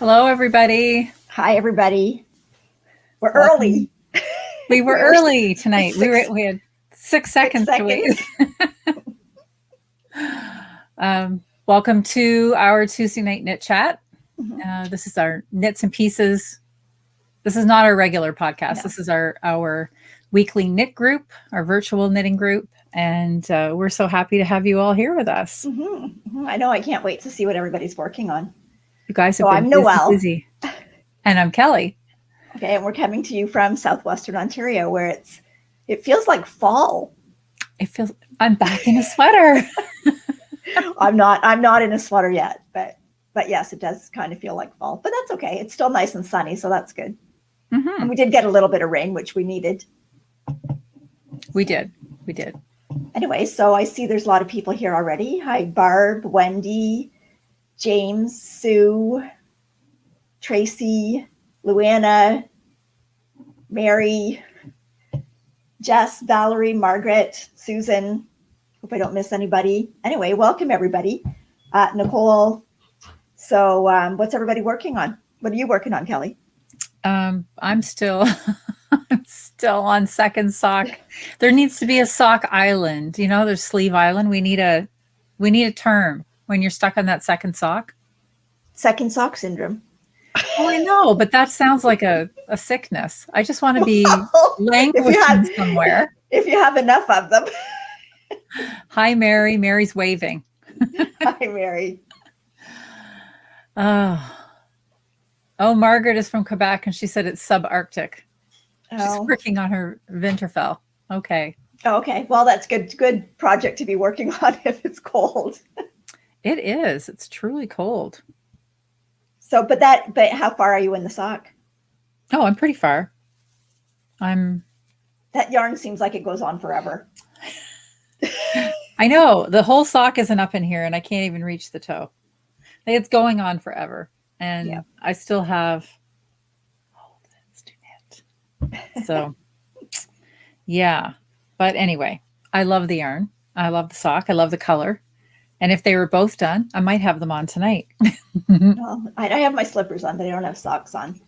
Hello, everybody. Hi, everybody. We're Welcome. early. We were early tonight. We had 6 seconds to wait. Welcome to our Tuesday night knit chat. This is our knits and pieces. This is not our regular podcast. No. This is our weekly knit group, our virtual knitting group. And we're so happy to have you all here with us. I know. I can't wait to see what everybody's working on. You guys have so been I'm Noelle. busy. And I'm Kelly. Okay, and we're coming to you from southwestern Ontario, where it feels like fall. I'm back in a sweater. I'm not in a sweater yet, but yes, it does kind of feel like fall. But that's okay. It's still nice and sunny, so that's good. And we did get a little bit of rain, which we needed. We did. Anyway, so I see there's a lot of people here already. Hi, Barb, Wendy, James, Sue, Tracy, Luana, Mary, Jess, Valerie, Margaret, Susan. Hope I don't miss anybody. Anyway, welcome everybody. Nicole. So what's everybody working on? What are you working on, Kelly? I'm still on second sock. There needs to be a sock island. You know, there's sleeve island. We need a term when you're stuck on that second sock. Second sock syndrome. Oh, I know, but that sounds like a sickness. I just want to be languishing somewhere. If you have enough of them. Hi, Mary. Mary's waving. Hi, Mary. Oh, Margaret is from Quebec, and she said it's subarctic. Oh. She's working on her Winterfell. Okay. Okay. Well, that's good. Good project to be working on if it's cold. It is. It's truly cold. So, but how far are you in the sock? Oh, I'm pretty far. That yarn seems like it goes on forever. I know. The whole sock isn't up in here and I can't even reach the toe. It's going on forever. And I still have to knit. So yeah. But anyway, I love the yarn. I love the sock. I love the color. And if they were both done, I might have them on tonight. Well, I have my slippers on, but I don't have socks on.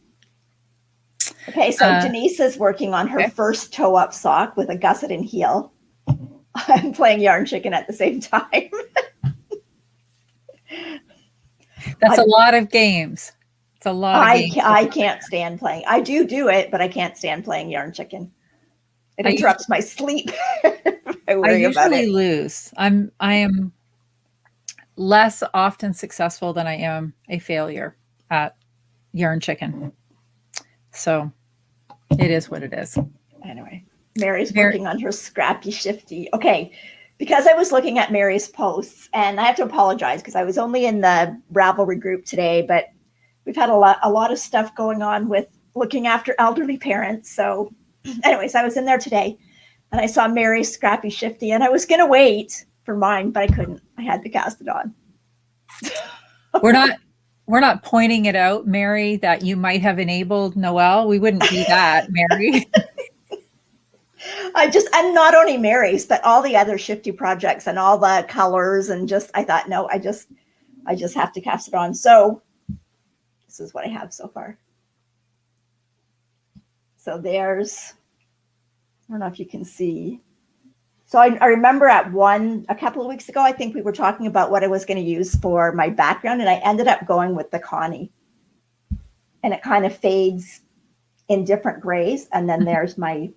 Okay, so Denise is working on her first toe-up sock with a gusset and heel. I'm playing Yarn Chicken at the same time. That's a lot of games. It's a lot of games. I can't stand playing. I do it, but I can't stand playing Yarn Chicken. It interrupts my sleep. I usually lose. I am less often successful than I am a failure at Yarn Chicken. So it is what it is. Anyway, Mary's working on her scrappy Shifty. Okay, because I was looking at Mary's posts, and I have to apologize because I was only in the Ravelry group today, but we've had a lot of stuff going on with looking after elderly parents. So anyways, I was in there today and I saw Mary's scrappy Shifty, and I was going to wait for mine, but I couldn't. I had to cast it on. We're not pointing it out, Mary, that you might have enabled Noelle. We wouldn't do that, Mary. And not only Mary's, but all the other Shifty projects and all the colors, and I thought, no, I just have to cast it on. So this is what I have so far. So there's, I don't know if you can see. So I remember a couple of weeks ago, I think we were talking about what I was going to use for my background, and I ended up going with the Connie. And it kind of fades in different grays, and then there's my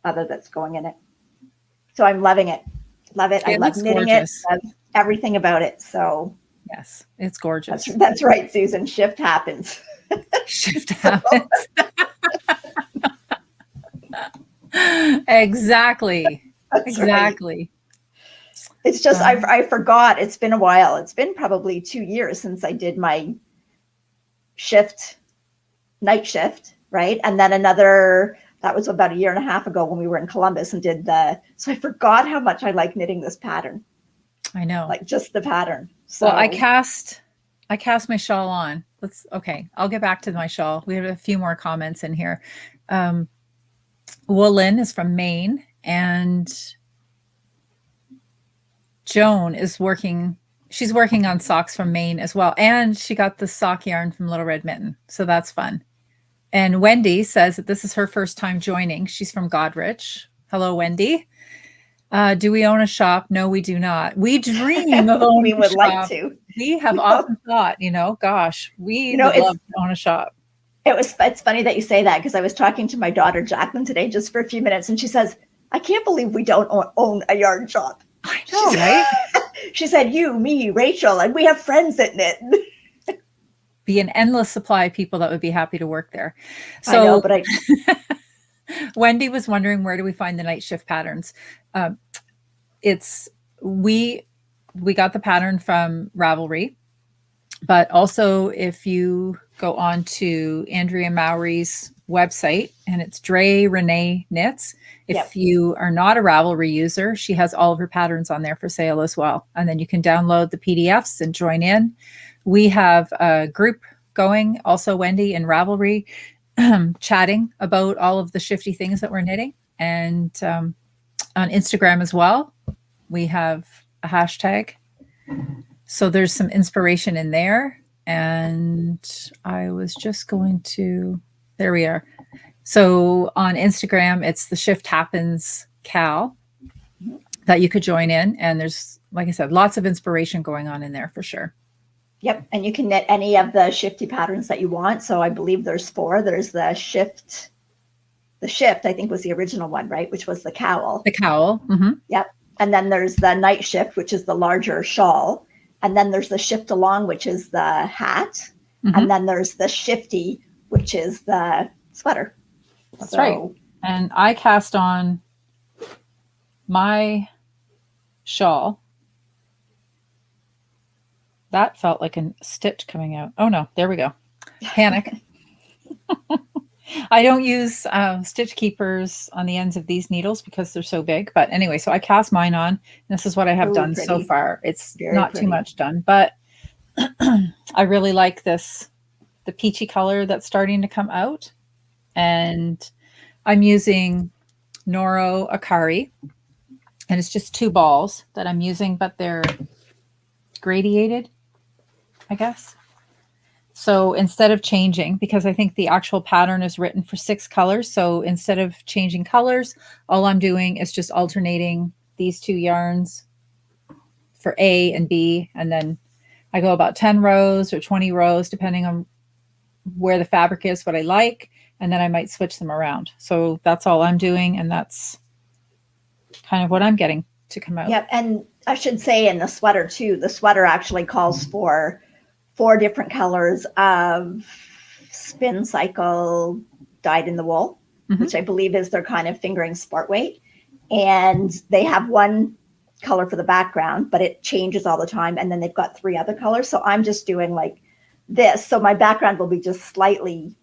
other that's going in it. So I'm loving it. Love it. I love knitting gorgeous. It. Love everything about it. So yes, it's gorgeous. That's right, Susan. Shift happens. Shift happens. Exactly. That's exactly. Right. It's just I forgot. It's been a while. It's been probably 2 years since I did my night shift, right? And then that was about 1.5 years ago when we were in Columbus and did so I forgot how much I like knitting this pattern. I know. Like just the pattern. So well, I cast my shawl on. I'll get back to my shawl. We have a few more comments in here. Woolen is from Maine, and Joan is working she's working on socks from Maine as well. And she got the sock yarn from Little Red Mitten. So that's fun. And Wendy says that this is her first time joining. She's from Godrich. Hello, Wendy. Do we own a shop? No, we do not. We dream of owning we would a shop. like to. We have often thought, gosh, we would love to own a shop. It's funny that you say that, because I was talking to my daughter Jacqueline today just for a few minutes, and she says, I can't believe we don't own a yarn shop. I know, right? She said, you, me, Rachel, and we have friends that knit. Be an endless supply of people that would be happy to work there. So I know, but Wendy was wondering, where do we find the night shift patterns? We got the pattern from Ravelry, but also if you go on to Andrea Mowry's website, and it's Dre Renee Knits. If you are not a Ravelry user, she has all of her patterns on there for sale as well. And then you can download the PDFs and join in. We have a group going, also Wendy in Ravelry, chatting about all of the shifty things that we're knitting. And on Instagram as well, we have a hashtag. So there's some inspiration in there. And I was just going to, there we are. So on Instagram, it's the Shift Happens Cal that you could join in. And there's, like I said, lots of inspiration going on in there for sure. Yep. And you can knit any of the shifty patterns that you want. So I believe there's 4. There's the shift, I think was the original one, right? Which was the cowl. The cowl. Mm-hmm. Yep. And then there's the night shift, which is the larger shawl. And then there's the shift along, which is the hat. Mm-hmm. And then there's the shifty, which is the sweater. That's right. And I cast on my shawl. That felt like a stitch coming out. Oh no, there we go. Panic. I don't use stitch keepers on the ends of these needles because they're so big. But anyway, so I cast mine on. This is what I have done so far. It's very not too much done, but I really like this, the peachy color that's starting to come out. And I'm using Noro Akari. And it's just 2 balls that I'm using, but they're gradiated, I guess. So instead of changing, because I think the actual pattern is written for 6 colors. So instead of changing colors, all I'm doing is just alternating these 2 yarns for A and B. And then I go about 10 rows or 20 rows, depending on where the fabric is, what I like. And then I might switch them around. So that's all I'm doing. And that's kind of what I'm getting to come out. Yep. And I should say in the sweater too, the sweater actually calls for 4 different colors of spin cycle dyed in the wool, which I believe is their kind of fingering sport weight. And they have 1 color for the background, but it changes all the time. And then they've got 3 other colors. So I'm just doing like this. So my background will be just slightly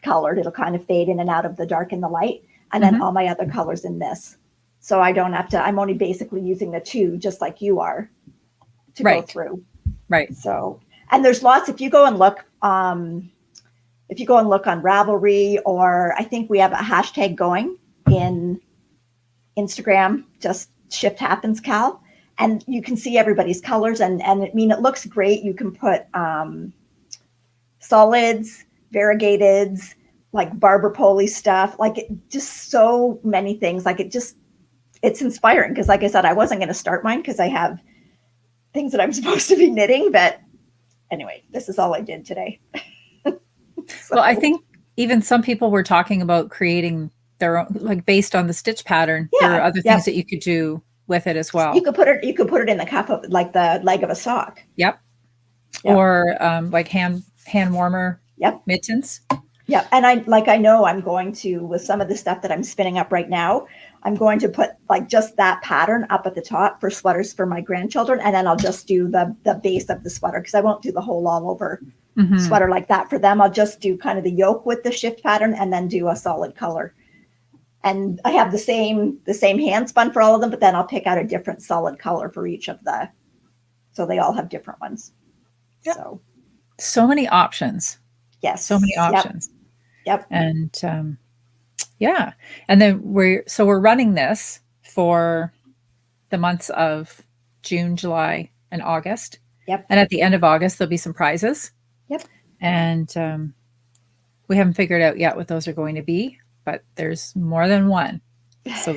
colored. It'll kind of fade in and out of the dark and the light. And then all my other colors in this. So I don't have to, I'm only basically using the 2, just like you are, to go through. Right. So, and there's lots, if you go and look on Ravelry, or I think we have a hashtag going in Instagram, just Shift Happens Cal, and you can see everybody's colors, and I mean, it looks great. You can put solids, variegateds, like Barber Poli stuff, like just so many things. Like it's inspiring, because like I said, I wasn't going to start mine because I have things that I'm supposed to be knitting, but anyway, this is all I did today. Well, I think even some people were talking about creating their own, like based on the stitch pattern. There are other things that you could do with it as well. You could put it in the cuff of like the leg of a sock. Yep. Or like hand warmer mittens. Yeah. And I know I'm going to, with some of the stuff that I'm spinning up right now, I'm going to put like just that pattern up at the top for sweaters for my grandchildren. And then I'll just do the base of the sweater, because I won't do the whole all over sweater like that for them. I'll just do kind of the yoke with the shift pattern and then do a solid color. And I have the same hand spun for all of them, but then I'll pick out a different solid color for each of so they all have different ones. Yep. So many options. Yes. So many options. Yep. And and then we're running this for the months of June, July, in August. Yep. And at the end of August, there'll be some prizes. Yep. And we haven't figured out yet what those are going to be, but there's more than one. So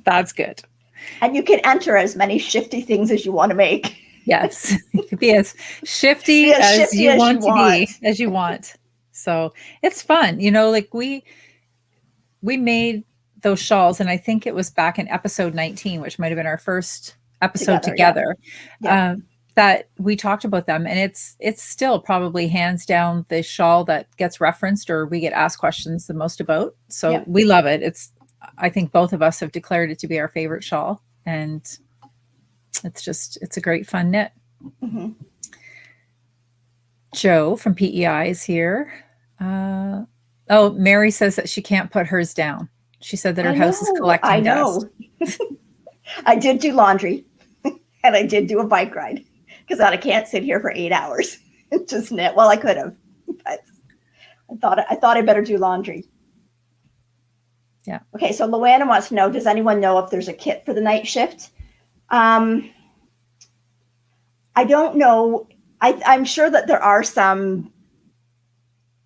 that's good. And you can enter as many shifty things as you want to make. Yes. You could be as shifty as you want. So it's fun. You know, like we made those shawls, and I think it was back in episode 19, which might have been our first episode together. Yeah. That we talked about them, and it's still probably hands down the shawl that gets referenced or we get asked questions the most about. So we love it. I think both of us have declared it to be our favorite shawl, and it's a great fun knit. Mm-hmm. Joe from PEI is here. Mary says that she can't put hers down. She said that her house is collecting dust. I did do laundry and I did do a bike ride because I can't sit here for 8 hours and just knit. Well, I could have, but I thought I better do laundry. Yeah. Okay. So Luana wants to know, does anyone know if there's a kit for the night shift? I don't know. I'm sure that there are some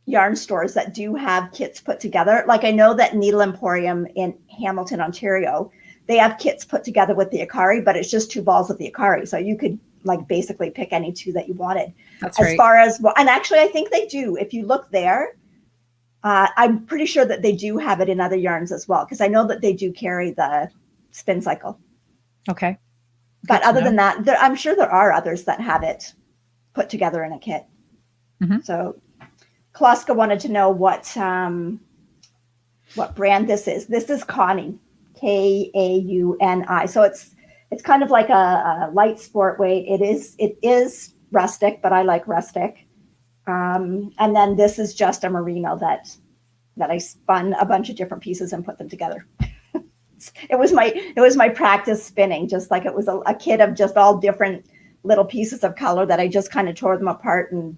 yarn stores that do have kits put together. Like I know that Needle Emporium in Hamilton, Ontario, they have kits put together with the Akari, but it's just 2 balls of the Akari. So you could like basically pick any 2 that you wanted. That's right. As far as, and actually I think they do. If you look there, I'm pretty sure that they do have it in other yarns as well, because I know that they do carry the spin cycle. Okay. But other than that, I'm sure there are others that have it put together in a kit. Mm-hmm. So Kloska wanted to know what brand this is. This is Kauni, Kauni. So it's kind of like a light sport weight. It is rustic, but I like rustic. And then this is just a merino that I spun a bunch of different pieces and put them together. It was my practice spinning, just like it was a kit of just all different little pieces of color that I just kind of tore them apart and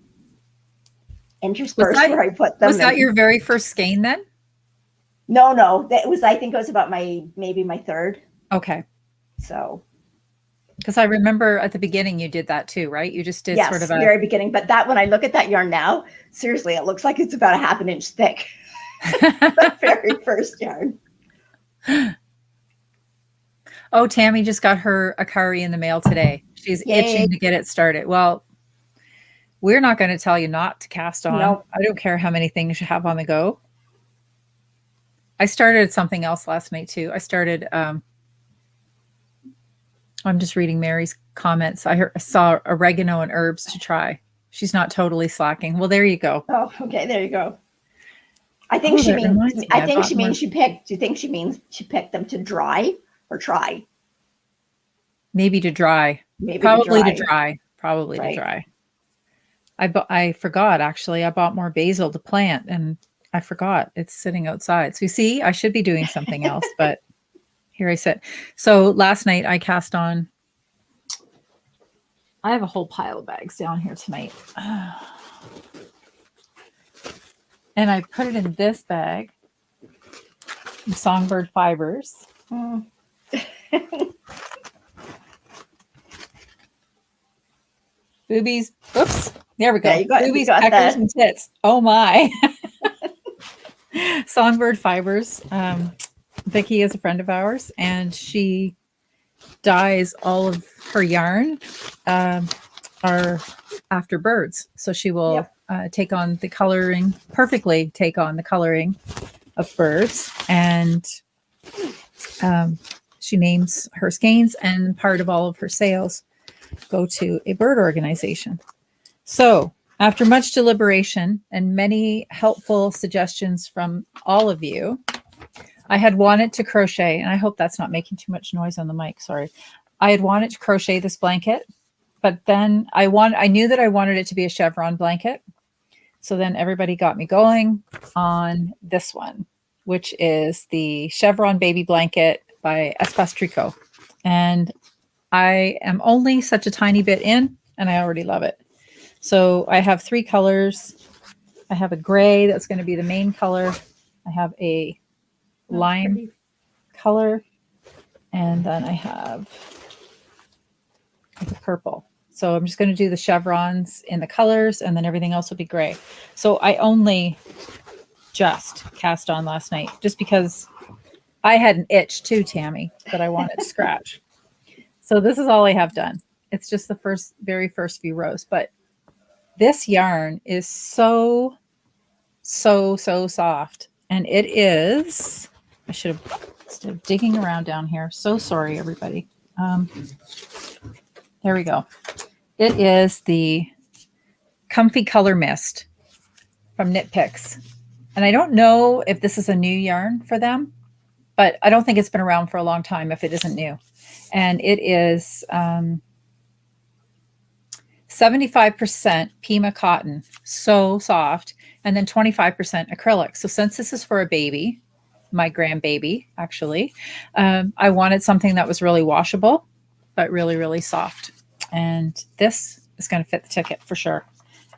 interspersed where I put them. Was that your very first skein then? No. I think it was about maybe my third. Okay. So. Because I remember at the beginning you did that too, right? You just did sort of very beginning. But that when I look at that yarn now, seriously, it looks like it's about a half an inch thick. The very first yarn. Oh, Tammy just got her Akari in the mail today. She's itching to get it started. Well, we're not going to tell you not to cast on. Nope. I don't care how many things you have on the go. I started something else last night too. I started, I'm just reading Mary's comments. I saw oregano and herbs to try. She's not totally slacking. Well, there you go. Oh, okay. There you go. I think she means, do you think she means she picked them to dry or try? Maybe to dry. Probably to dry. I forgot, actually. I bought more basil to plant and I forgot. It's sitting outside. So you see, I should be doing something else, but here I sit. So last night I cast on, I have a whole pile of bags down here tonight. And I put it in this bag, Songbird Fibers. Boobies. Oops. There we go. Yeah, boobies, peckers, and tits. Oh my. Songbird Fibers. Vicki is a friend of ours, and she dyes all of her yarn are after birds. So she will take on the coloring, perfectly take on the coloring of birds. And she names her skeins, and part of all of her sales go to a bird organization. So after much deliberation and many helpful suggestions from all of you, I had wanted to crochet, and I hope that's not making too much noise on the mic. Sorry. I had wanted to crochet this blanket, but then I knew that I wanted it to be a chevron blanket. So then everybody got me going on this one, which is the Chevron Baby Blanket by Espace Tricot. And I am only such a tiny bit in, and I already love it. So I have 3 colors. I have a gray that's going to be the main color. I have a lime color, and then I have the purple. So I'm just going to do the chevrons in the colors, and then everything else will be gray. So I only just cast on last night just because I had an itch too, Tammy, that I wanted to scratch. So this is all I have done. It's just the very first few rows, but this yarn is so soft. And it is, I should have, instead of digging around down here. So sorry, everybody. There we go. It is the Comfy Color Mist from Knit Picks. And I don't know if this is a new yarn for them, but I don't think it's been around for a long time if it isn't new. And it is 75% Pima cotton, so soft, and then 25% acrylic. So since this is for a baby, my grandbaby, actually, I wanted something that was really washable, but really, really soft. And this is going to fit the ticket for sure.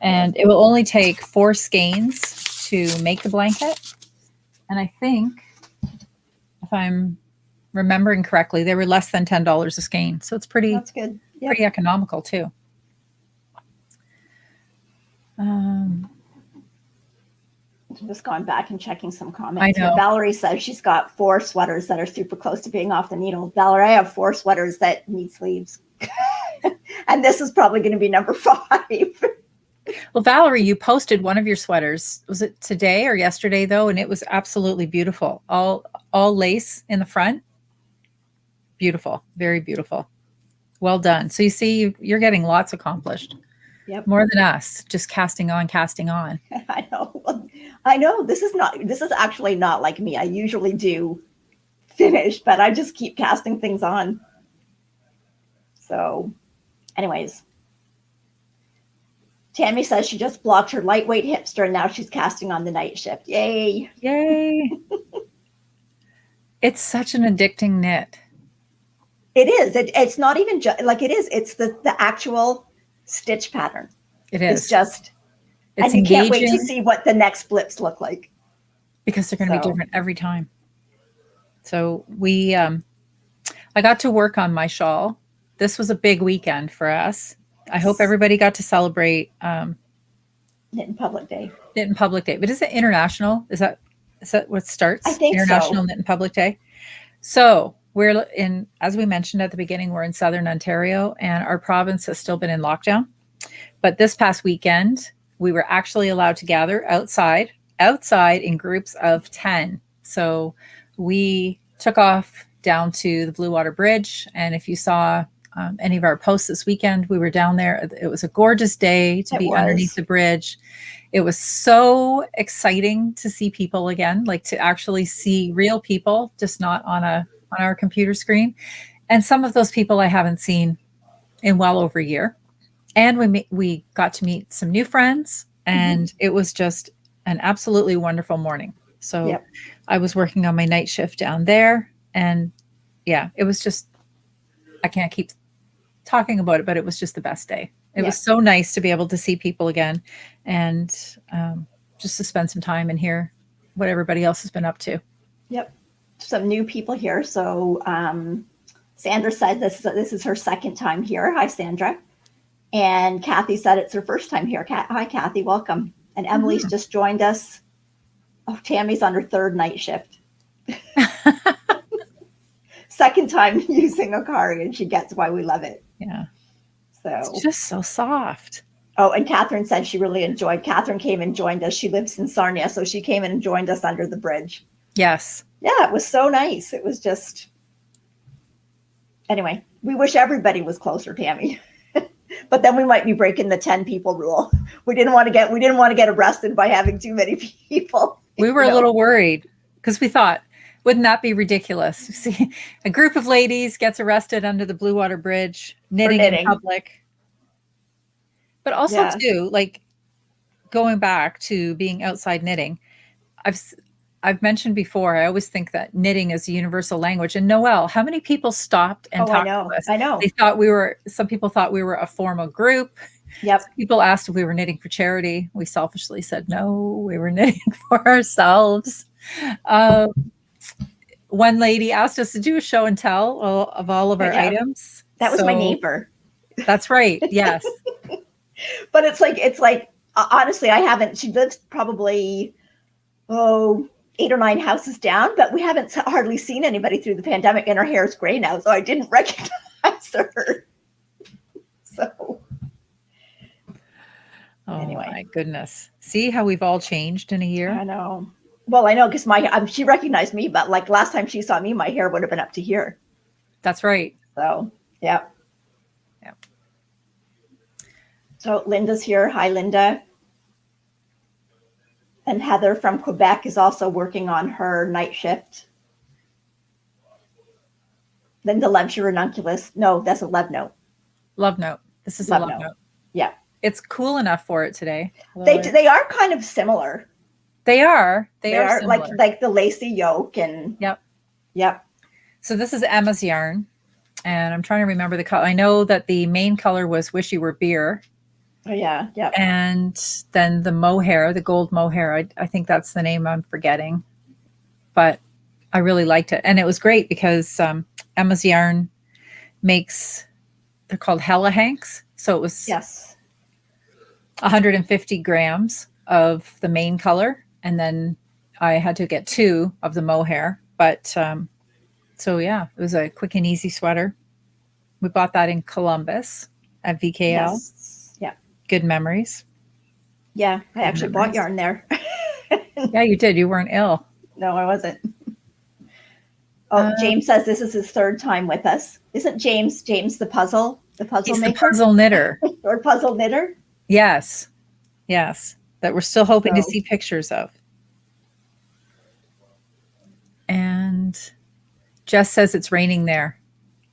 And it will only take 4 skeins to make the blanket. And I think, if I'm remembering correctly, they were less than $10 a skein. So it's pretty, that's good. Yep. Pretty economical too. Just going back and checking some comments. I know. Valerie says she's got 4 sweaters that are super close to being off the needle. Valerie, I have 4 sweaters that need sleeves. And this is probably going to be number 5. Well, Valerie, you posted one of your sweaters. Was it today or yesterday though? And it was absolutely beautiful. All lace in the front. Beautiful. Very beautiful. Well done. So you see, you're getting lots accomplished. Yep. More than us, just casting on, casting on. I know. Well, I know this is actually not like me. I usually do finish, but I just keep casting things on. So anyways, Tammy says she just blocked her lightweight hipster and now she's casting on the night shift. Yay. Yay. It's such an addicting knit. It is. It's not even just like it is. It's the actual stitch pattern. It is. It's just, it's and you engaging. can't wait to see what the next flips look like. Because they're going to be different every time. So I got to work on my shawl. This was a big weekend for us. I hope everybody got to celebrate Knit in Public Day. Knit in Public Day. But is it international? Is that what starts? I think International so. Knit in Public Day. So we're in, as we mentioned at the beginning, we're in Southern Ontario and our province has still been in lockdown. But this past weekend, we were actually allowed to gather outside in groups of 10. So we took off down to the Blue Water Bridge. And if you saw any of our posts this weekend, we were down there. It was a gorgeous day to be underneath the bridge. It was so exciting to see people again, like to actually see real people, just not on our computer screen. And some of those people I haven't seen in well over a year. And we got to meet some new friends, and it was just an absolutely wonderful morning. So I was working on my night shift down there, and yeah, it was just, I can't keep talking about it, but it was just the best day. It was so nice to be able to see people again and just to spend some time and hear what everybody else has been up to. Yep. Some new people here. So Sandra said this is her second time here. Hi, Sandra. And Kathy said it's her first time here. Hi, Kathy. Welcome. And Emily's just joined us. Oh, Tammy's on her 3rd night shift. Second time using Akari, and she gets why we love it. Yeah. So it's just so soft. Oh, and Catherine said she really enjoyed. Catherine came and joined us. She lives in Sarnia, so she came in and joined us under the bridge. Yes. Yeah, it was so nice. It was just. Anyway, we wish everybody was closer, Tammy. But then we might be breaking the 10 people rule. We didn't want to get arrested by having too many people. We were a little worried because we thought, wouldn't that be ridiculous? See, a group of ladies gets arrested under the Blue Water Bridge, knitting in public. But also too, like going back to being outside knitting, I've mentioned before, I always think that knitting is a universal language. And Noelle, how many people stopped and talked to us? I know. They thought some people thought we were a formal group. Yep. Some people asked if we were knitting for charity. We selfishly said, no, we were knitting for ourselves. One lady asked us to do a show and tell of all of our items. That was my neighbor. That's right. Yes. But it's like honestly, I haven't. She lives probably 8 or 9 houses down, but we haven't hardly seen anybody through the pandemic, and her hair is gray now, so I didn't recognize her. So anyway, my goodness. See how we've all changed in a year? I know. Well, I know because she recognized me, but like last time she saw me, my hair would have been up to here. That's right. So yeah. Yeah. So Linda's here. Hi, Linda. And Heather from Quebec is also working on her night shift. Linda loves your ranunculus. No, that's a love note. Love note. This is Love a love note. note. Yeah. It's cool enough for it today. They are kind of similar. They are. They are similar. like the lacy yoke and Yep. So this is Emma's yarn, and I'm trying to remember the color. I know that the main color was Wish You Were Beer. Oh yeah. And then the mohair, the gold mohair. I think that's the name I'm forgetting, but I really liked it, and it was great because Emma's yarn makes. They're called Hella Hanks. So it was 150 grams of the main color, and then I had to get 2 of the mohair. But so yeah, it was a quick and easy sweater. We bought that in Columbus at VKL. Yes. Yeah. Good memories. Yeah, I actually bought yarn there. Yeah, you did. You weren't ill. No, I wasn't. Oh, James says this is his 3rd time with us. Isn't James the puzzle He's maker? the puzzle knitter. Or puzzle knitter? Yes. That we're still hoping to see pictures of. And Jess says it's raining there.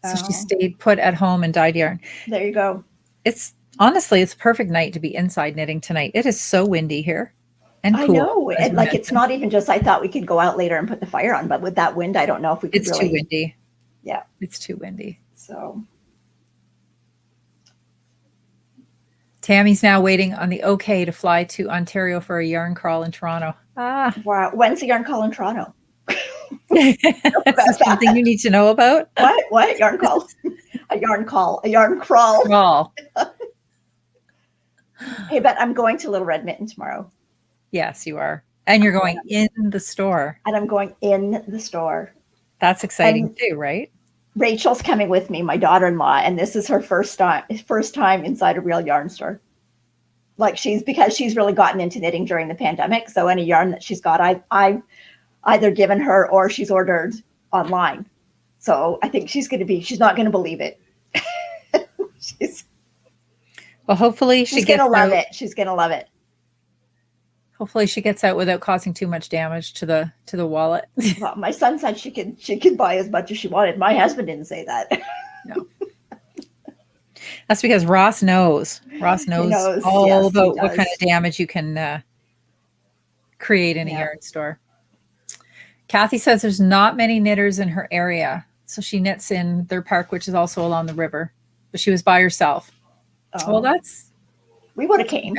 So she stayed put at home and dyed yarn. There you go. It's honestly, it's a perfect night to be inside knitting tonight. It is so windy here and cool. I know. Like it's not even just, I thought we could go out later and put the fire on, but with that wind, I don't know if we could It's too windy. Yeah. It's too windy. So. Tammy's now waiting on the okay to fly to Ontario for a yarn crawl in Toronto. Wow. When's the yarn call in Toronto? Is this something you need to know about? What? Yarn call? A yarn call. A yarn crawl. Crawl. Hey, but I'm going to Little Red Mitten tomorrow. Yes, you are. And you're going in the store. And I'm going in the store. That's exciting too, right? Rachel's coming with me, my daughter-in-law, and this is her first time inside a real yarn store. Like because she's really gotten into knitting during the pandemic. So any yarn that she's got, I've either given her or she's ordered online. So I think she's not going to believe it. Well, hopefully she's going to love it. She's going to love it. Hopefully she gets out without causing too much damage to the wallet. Well, my son said she could buy as much as she wanted. My husband didn't say that. No. That's because Ross knows. Ross knows all about what kind of damage you can create in a yarn store. Kathy says there's not many knitters in her area. So she knits in their park, which is also along the river. But she was by herself. Oh. Well, we would have came.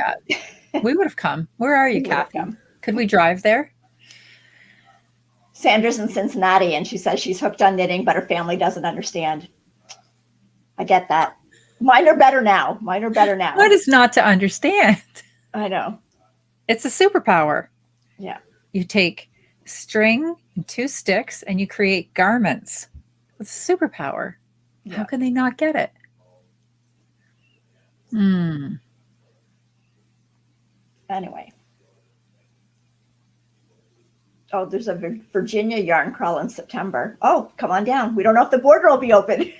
We would have come. Where are you, Kathy? Could we drive there? Sandra's in Cincinnati, and she says she's hooked on knitting, but her family doesn't understand. I get that. Mine are better now. What is not to understand? I know. It's a superpower. Yeah. You take string and 2 sticks, and you create garments. It's a superpower. Yeah. How can they not get it? Anyway. Oh, there's a Virginia yarn crawl in September. Oh, come on down. We don't know if the border will be open.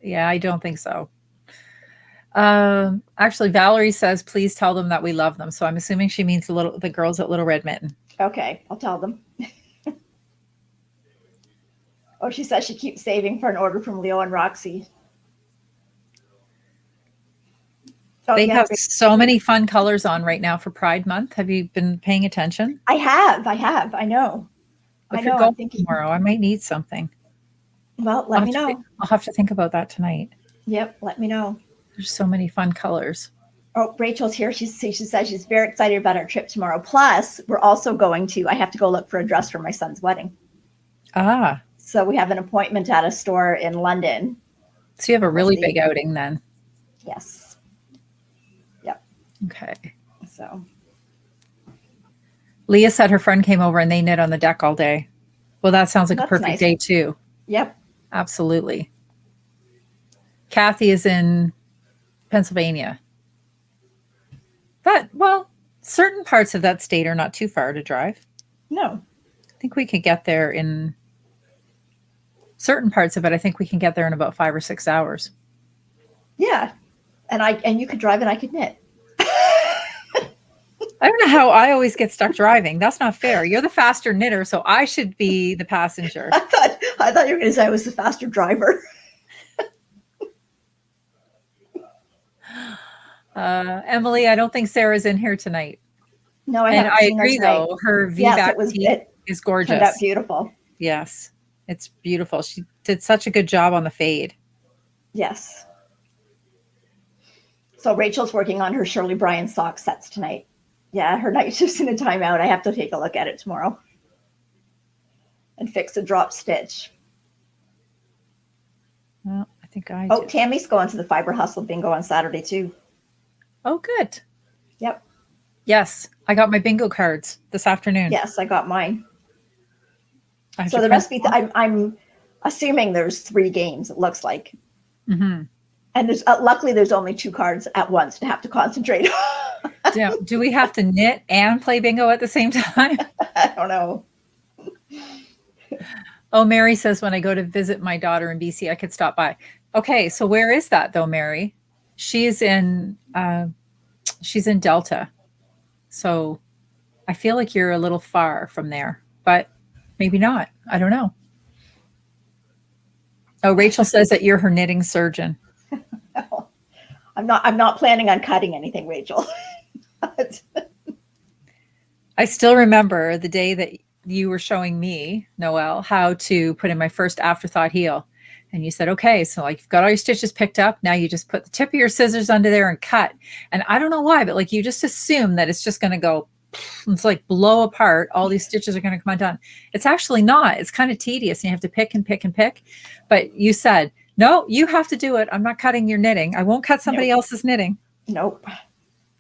Yeah, I don't think so. Actually, Valerie says, please tell them that we love them. So I'm assuming she means the girls at Little Red Mitten. Okay, I'll tell them. Oh, she says she keeps saving for an order from Leo and Roxy. They have so many fun colors on right now for Pride Month. Have you been paying attention? I have. I know. If you're going tomorrow, I might need something. Well, let me know. I'll have to think about that tonight. Yep, let me know. There's so many fun colors. Oh, Rachel's here. She says she's very excited about our trip tomorrow. Plus, we're also I have to go look for a dress for my son's wedding. Ah. So we have an appointment at a store in London. So you have a really big outing then. Yes. Yep. Okay. So Leah said her friend came over and they knit on the deck all day. Well, that sounds like a perfect nice. day too. Yep. Absolutely. Kathy is in Pennsylvania. Certain parts of that state are not too far to drive. No. I think we could get there in certain parts of it. I think we can get there in about 5 or 6 hours. Yeah. And you could drive and I could knit. I don't know how I always get stuck driving. That's not fair. You're the faster knitter, so I should be the passenger. I thought you were going to say I was the faster driver. Emily, I don't think Sarah's in here tonight. No, I haven't seen her agree tonight. though. Her V-back is gorgeous. Turned out beautiful. Yes, it's beautiful. She did such a good job on the fade. Yes. So Rachel's working on her Shirley Bryan sock sets tonight. Yeah, her night shift's in a timeout. I have to take a look at it tomorrow and fix a drop stitch. Well, I think I Oh, do. Tammy's going to the Fiber Hustle bingo on Saturday too. Oh, good. Yep. Yes, I got my bingo cards this afternoon. Yes, I got mine. So there must be, I'm assuming there's 3 games, it looks like. Mm-hmm. And there's luckily there's only 2 cards at once to have to concentrate on. Do we have to knit and play bingo at the same time? I don't know. Oh, Mary says when I go to visit my daughter in BC, I could stop by. Okay, so where is that though, Mary? She's in Delta. So I feel like you're a little far from there, but maybe not. I don't know. Oh, Rachel says that you're her knitting surgeon. I'm not planning on cutting anything, Rachel. I still remember the day that you were showing me, Noelle, how to put in my first afterthought heel. And you said, okay, so like you've got all your stitches picked up. Now you just put the tip of your scissors under there and cut. And I don't know why, but like you just assume that it's just going to go, it's like blow apart. All these stitches are going to come undone. It's actually not. It's kind of tedious. And you have to pick and pick and pick. But you said, no, you have to do it. I'm not cutting your knitting. I won't cut somebody else's knitting. Nope.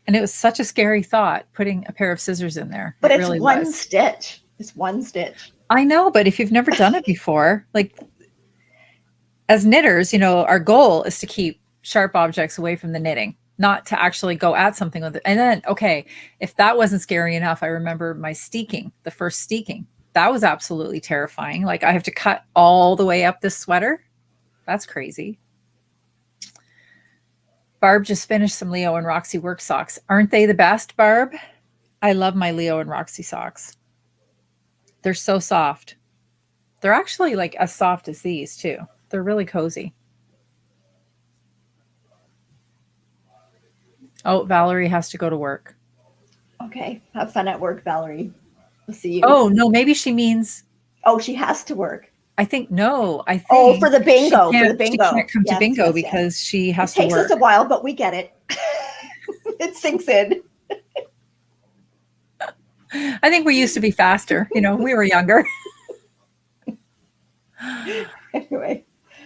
And it was such a scary thought, putting a pair of scissors in there. But it's really one stitch. It's one stitch. I know, but if you've never done it before, like as knitters, you know, our goal is to keep sharp objects away from the knitting, not to actually go at something with it. And then, okay, if that wasn't scary enough, I remember my steeking, the first steeking. That was absolutely terrifying. Like I have to cut all the way up this sweater. That's crazy. Barb just finished some Leo and Roxy work socks. Aren't they the best, Barb? I love my Leo and Roxy socks. They're so soft. They're actually like as soft as these too. They're really cozy. Oh, Valerie has to go to work. Okay. Have fun at work, Valerie. We'll see you. Oh, no, maybe she means. Oh, she has to work. I think, no, I think. Oh, for the bingo. For the bingo. She can't come to bingo because she has to work. It takes us a while, but we get it. It sinks in. I think we used to be faster. You know, we were younger. Anyway.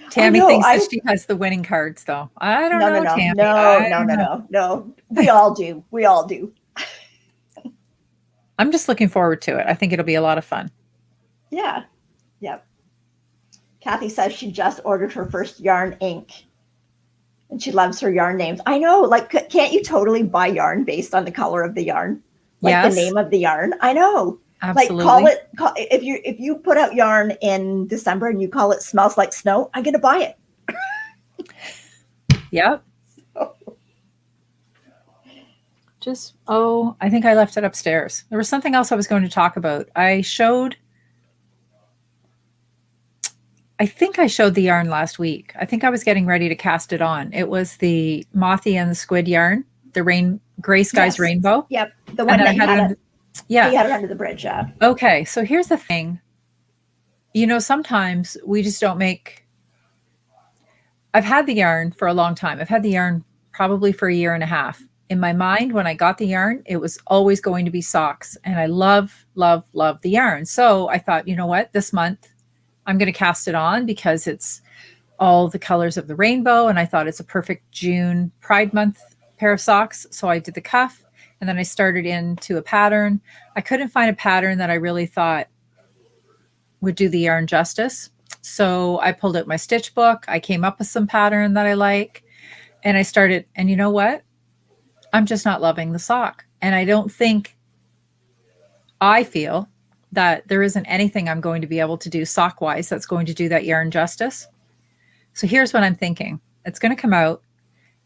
Tammy thinks that she has the winning cards, though. I don't know, Tammy. No. We all do. We all do. I'm just looking forward to it. I think it'll be a lot of fun. Yeah. Yep. Kathy says she just ordered her first yarn ink. And she loves her yarn names. I know. Like, can't you totally buy yarn based on the color of the yarn? Like the name of the yarn? I know. Absolutely. Like if you put out yarn in December and you call it Smells Like Snow, I'm going to buy it. Yep. I think I left it upstairs. There was something else I was going to talk about. I think I showed the yarn last week. I think I was getting ready to cast it on. It was the Mothy and the Squid yarn, the Gray Skies Rainbow. Yep. The one that I had it. Yeah. You had it under the bridge. Yeah. Okay. So here's the thing. You know, sometimes we just don't make. I've had the yarn for a long time. I've had the yarn probably for 1.5 years. In my mind, when I got the yarn, it was always going to be socks. And I love, love, love the yarn. So I thought, you know what, this month I'm going to cast it on because it's all the colors of the rainbow, and I thought it's a perfect June Pride Month pair of socks. So I did the cuff, and then I started into a pattern. I couldn't find a pattern that I really thought would do the yarn justice. So I pulled out my stitch book. I came up with some pattern that I like, and I started, and you know what? I'm just not loving the sock. And I feel that there isn't anything I'm going to be able to do sock wise that's going to do that yarn justice. So here's what I'm thinking. It's going to come out,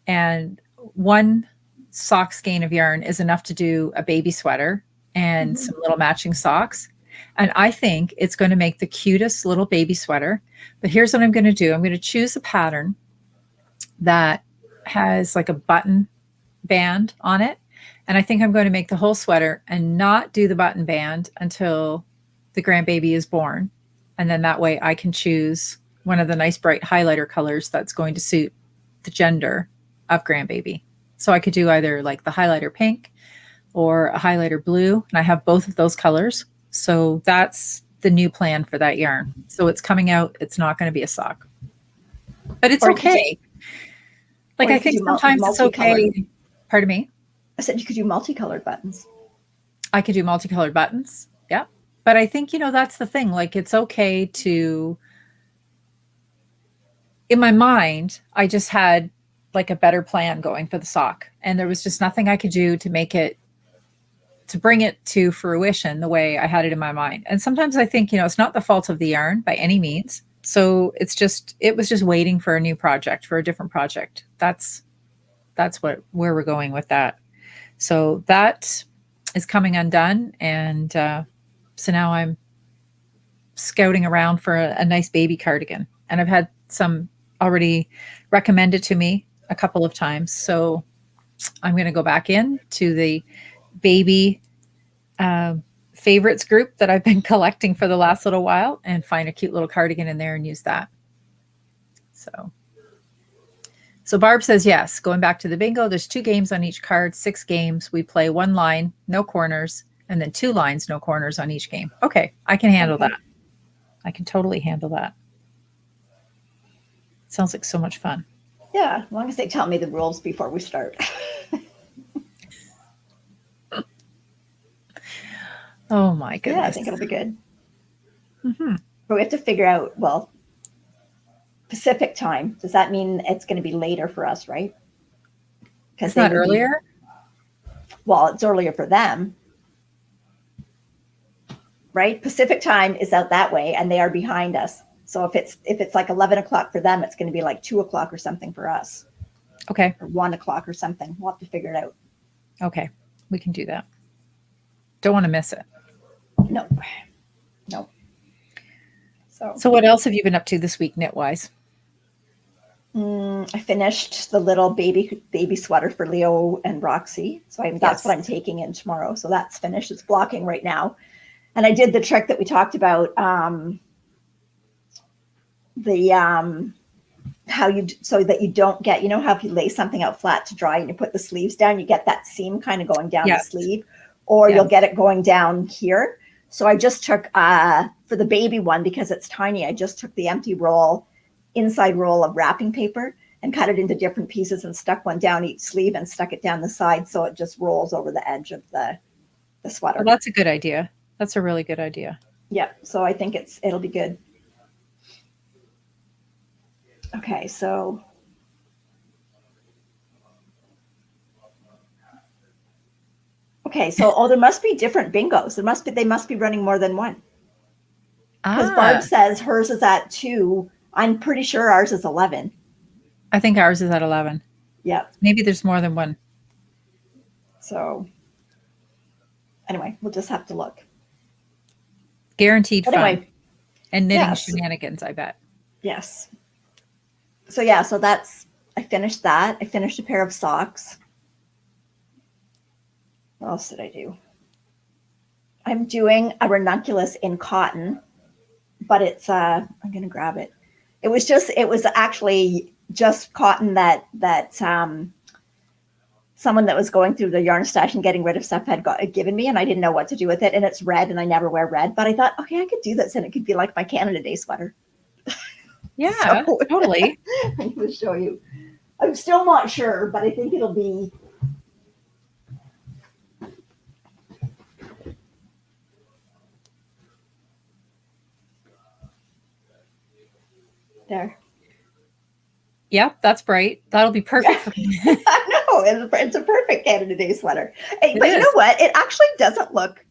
and one sock skein of yarn is enough to do a baby sweater and some little matching socks. And I think it's going to make the cutest little baby sweater. But here's what I'm going to do. I'm going to choose a pattern that has like a button band on it. And I think I'm going to make the whole sweater and not do the button band until the grandbaby is born. And then that way I can choose one of the nice bright highlighter colors that's going to suit the gender of grandbaby. So I could do either like the highlighter pink or a highlighter blue. And I have both of those colors. So that's the new plan for that yarn. So it's coming out. It's not going to be a sock, but it's okay. Like I think sometimes it's okay. Pardon me? I said you could do multicolored buttons. I could do multicolored buttons. Yeah. But I think, that's the thing. Like it's okay to, in my mind, I just had like a better plan going for the sock. And there was just nothing I could do to make it, to bring it to fruition the way I had it in my mind. And sometimes I think, it's not the fault of the yarn by any means. So it was just waiting for a new project, for a different project. That's where we're going with that. So that is coming undone. And so now I'm scouting around for a nice baby cardigan. And I've had some already recommended to me a couple of times. So I'm going to go back in to the baby favorites group that I've been collecting for the last little while and find a cute little cardigan in there and use that. So Barb says, yes, going back to the bingo, there's 2 games on each card, 6 games. We play 1 line, no corners, and then 2 lines, no corners on each game. Okay, I can handle that. I can totally handle that. Sounds like so much fun. Yeah, as long as they tell me the rules before we start. Oh my goodness. Yeah, I think it'll be good. Mm-hmm. But we have to figure out, Pacific time. Does that mean it's going to be later for us, right? Because it's not earlier? It's earlier for them. Right? Pacific time is out that way and they are behind us. So if it's like 11 o'clock for them, it's going to be like 2 o'clock or something for us. Okay. Or 1 o'clock or something. We'll have to figure it out. Okay. We can do that. Don't want to miss it. No. So what else have you been up to this week knit-wise? I finished the little baby sweater for Leo and Roxy. So that's what I'm taking in tomorrow. So that's finished. It's blocking right now. And I did the trick that we talked about. So that you don't get, how if you lay something out flat to dry and you put the sleeves down, you get that seam kind of going down the sleeve, or you'll get it going down here. So I just took, for the baby one, because it's tiny, I just took the empty inside roll of wrapping paper and cut it into different pieces and stuck one down each sleeve and stuck it down the side. So it just rolls over the edge of the sweater. Well, that's a good idea. That's a really good idea. Yeah. So I think it'll be good. Okay. So there must be different bingos. They must be running more than one. Because Barb says hers is at 2. I'm pretty sure ours is 11. I think ours is at 11. Yeah. Maybe there's more than one. So anyway, we'll just have to look. Guaranteed fun. And knitting shenanigans, I bet. Yes. So I finished that. I finished a pair of socks. What else did I do? I'm doing a ranunculus in cotton, but it's, I'm going to grab it. It was actually just cotton that someone that was going through the yarn stash and getting rid of stuff had given me, and I didn't know what to do with it. And it's red, and I never wear red, but I thought, okay, I could do this, and it could be like my Canada Day sweater. Yeah, totally. I'm going to show you. I'm still not sure, but I think it'll be. There. Yep, that's bright. That'll be perfect for me. I know. It's a perfect Canada Day sweater. Hey, but is. you know what? It actually doesn't look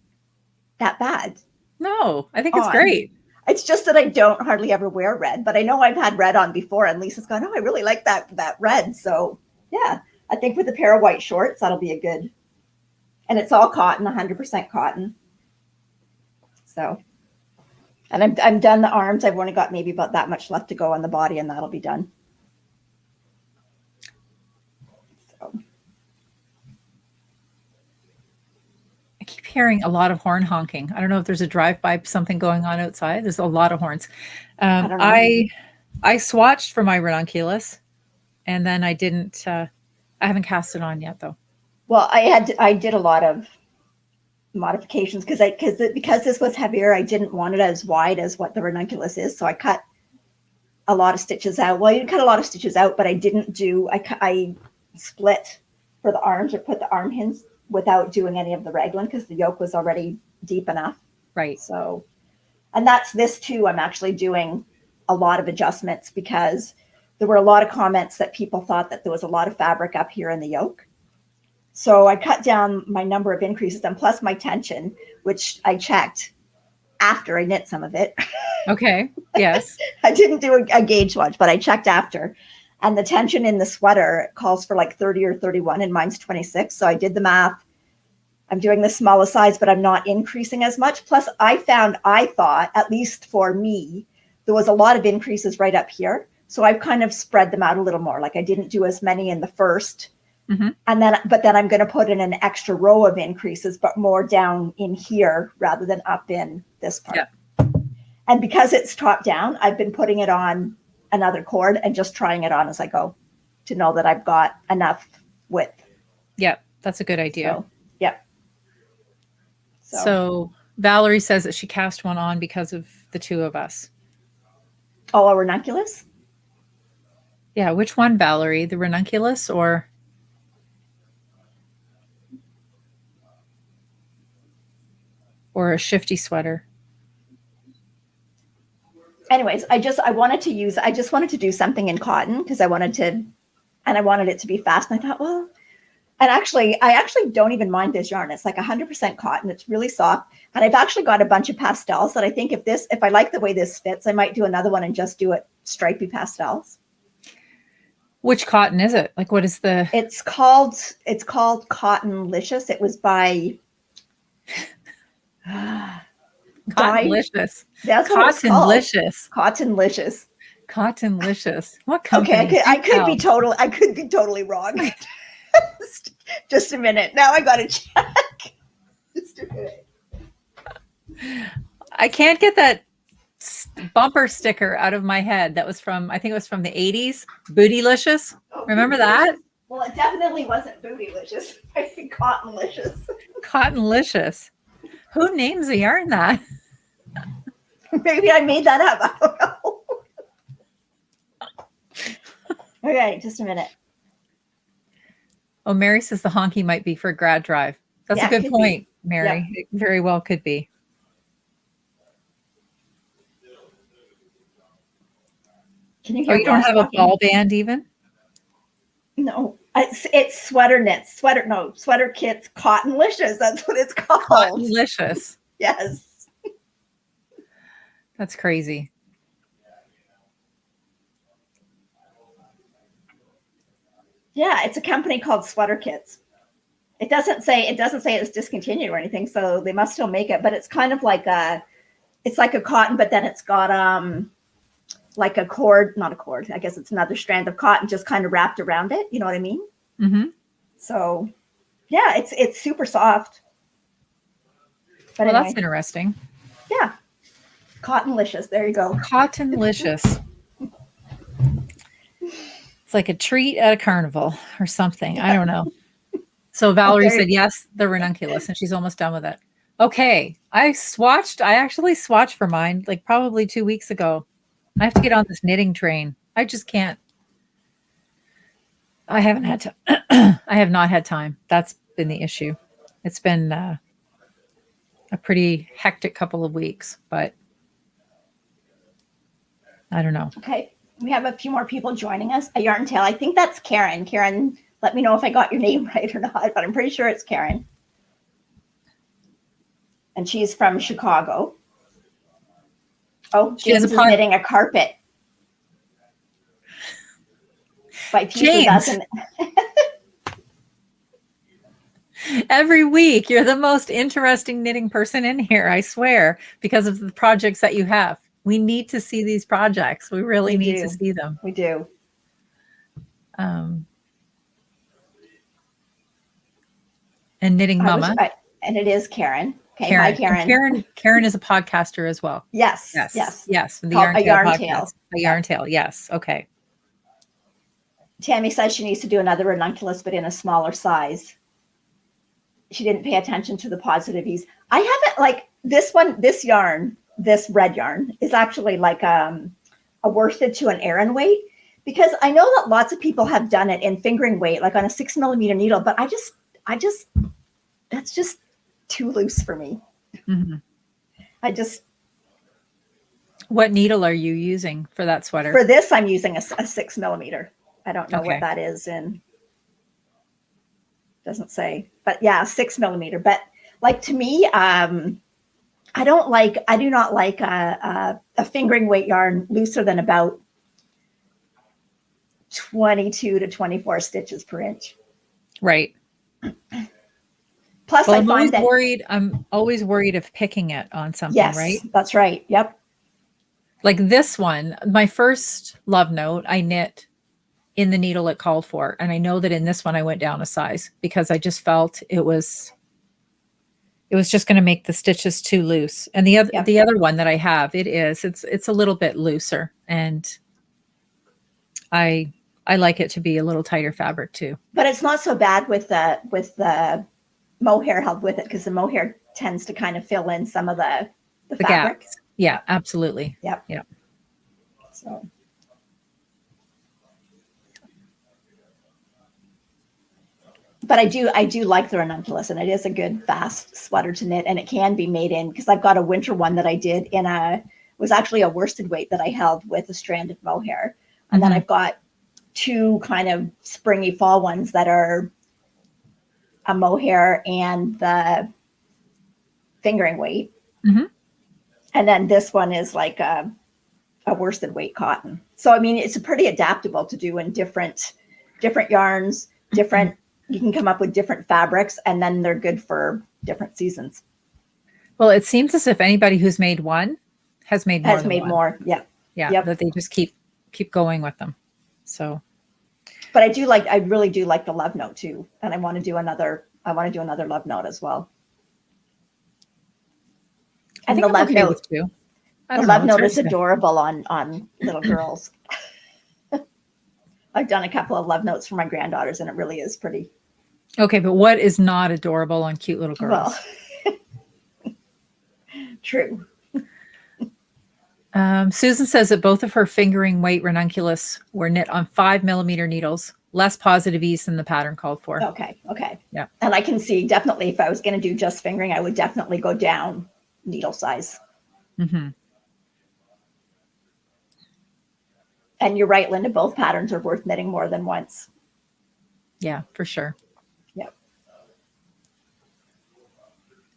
that bad. No, I think it's great. It's just that I don't hardly ever wear red, but I know I've had red on before, and Lisa's gone, oh, I really like that red. So yeah, I think with a pair of white shorts, that'll be a good, and it's all cotton, 100% cotton. So, and I'm done the arms. I've only got maybe about that much left to go on the body, and that'll be done. So. I keep hearing a lot of horn honking. I don't know if there's a drive-by something going on outside. There's a lot of horns. I swatched for my ranunculus, and then I didn't. I haven't cast it on yet, though. Well, I did a lot of modifications because this was heavier. I didn't want it as wide as what the ranunculus is, so I cut a lot of stitches out. Well, I didn't cut a lot of stitches out, but I didn't do. I split for the arms or put the arm hinge without doing any of the raglan because the yoke was already deep enough. Right. So, and that's this too. I'm actually doing a lot of adjustments because there were a lot of comments that people thought that there was a lot of fabric up here in the yoke. So I cut down my number of increases and plus my tension, which I checked after I knit some of it. Okay. Yes. I didn't do a gauge watch, but I checked after. And the tension in the sweater calls for like 30 or 31 and mine's 26. So I did the math. I'm doing the smallest size, but I'm not increasing as much. Plus I thought, at least for me, there was a lot of increases right up here. So I've kind of spread them out a little more. Like I didn't do as many in the first. Mm-hmm. But then I'm going to put in an extra row of increases, but more down in here rather than up in this part. Yeah. And because it's top down, I've been putting it on another cord and just trying it on as I go to know that I've got enough width. Yeah, that's a good idea. So, yeah. So Valerie says that she cast one on because of the two of us. Oh, a ranunculus? Yeah, which one, Valerie? The ranunculus or a Shifty sweater? Anyways, I just wanted to do something in cotton because I wanted it to be fast. And I thought, well, and I actually don't even mind this yarn. It's like 100% cotton. It's really soft. And I've actually got a bunch of pastels that I think if I like the way this fits, I might do another one and just do it stripy pastels. Which cotton is it? Like, what is the? It's called Cottonlicious. It was by Cottonlicious. That's what it's called. Cottonlicious. Cottonlicious. Cottonlicious. What company? Okay, I could be totally wrong. Just a minute. Now I gotta check. Just a minute. I can't get that bumper sticker out of my head. That was I think it was from the 80s. Bootylicious. Oh, remember that? Well, it definitely wasn't Bootylicious. I think Cottonlicious. Cottonlicious. Who names a yarn that? Maybe I made that up. I don't know. Okay, just a minute. Oh, Mary says the honky might be for grad drive. That's a good point, Mary. Yeah. It very well could be. Can you hear? Oh, you don't have a ball band even? No, it's sweater knits. Sweater kits. Cottonlicious. That's what it's called. Cottonlicious. Yes. That's crazy. Yeah, it's a company called Sweater Kits. It doesn't say it's discontinued or anything, so they must still make it. But it's kind of like it's like a cotton, but then it's got like a cord, not a cord. I guess it's another strand of cotton just kind of wrapped around it. You know what I mean? Mm-hmm. So, yeah, it's super soft. But anyway, that's interesting. Yeah, Cottonlicious. There you go. Cottonlicious. It's like a treat at a carnival or something. I don't know. So Valerie said yes, the ranunculus, and she's almost done with it. Okay, I actually swatched for mine like probably 2 weeks ago. I have to get on this knitting train. I just can't. I haven't had to. I have not had time. That's been the issue. It's been a pretty hectic couple of weeks, but I don't know. Okay. We have a few more people joining us. A yarn tail. I think that's Karen. Karen, let me know if I got your name right or not, but I'm pretty sure it's Karen. And she's from Chicago. Oh, James is knitting a carpet. By James. Every week, you're the most interesting knitting person in here, I swear, because of the projects that you have. We need to see these projects. We really need to see them. We do. And Knitting Mama. And it is Karen. Okay, Karen. Hi, Karen. Karen is a podcaster as well. Yes. The Yarn Tail. A Yarn Tail. Yes. Okay. Tammy says she needs to do another ranunculus, but in a smaller size. She didn't pay attention to the positive ease. I haven't like this one. This yarn, this red yarn, is actually like a worsted to an Aran weight, because I know that lots of people have done it in fingering weight, like on a 6mm needle. But I just that's just too loose for me. Mm-hmm. What needle are you using for that sweater? For this, I'm using a 6mm. I don't know what that is in. Doesn't say, but yeah, 6mm. But like, to me, I do not like a fingering weight yarn looser than about 22 to 24 stitches per inch. Right. Plus, I'm always worried of picking it on something. Yes, right? That's right. Yep. Like this one, my first love note, I knit in the needle it called for. And I know that in this one, I went down a size because I just felt it was just going to make the stitches too loose. And the other one that I have, it's a little bit looser, and I like it to be a little tighter fabric too. But it's not so bad with the mohair held with it, because the mohair tends to kind of fill in some of the fabric. Gaps. Yeah, absolutely. Yep. Yeah. So. But I do like the ranunculus, and it is a good fast sweater to knit, and it can be made in, because I've got a winter one that I did was actually a worsted weight that I held with a strand of mohair. And then I've got two kind of springy fall ones that are a mohair and the fingering weight. Mm-hmm. And then this one is like a worsted weight cotton. So, I mean, it's pretty adaptable to do in different yarns, you can come up with different fabrics, and then they're good for different seasons. Well, it seems as if anybody who's made one has made more. Yeah. Yeah. Yep. That they just keep going with them. So. But I really do like the love note too. And I want to do another love note as well. And the love note too. The love note is adorable on little girls. I've done a couple of love notes for my granddaughters, and it really is pretty. Okay, but what is not adorable on cute little girls? Well, true. Susan says that both of her fingering weight ranunculus were knit on 5mm needles, less positive ease than the pattern called for. Okay. Yeah. And I can see definitely if I was going to do just fingering, I would definitely go down needle size. Mm-hmm. And you're right, Linda, both patterns are worth knitting more than once. Yeah, for sure. Yep.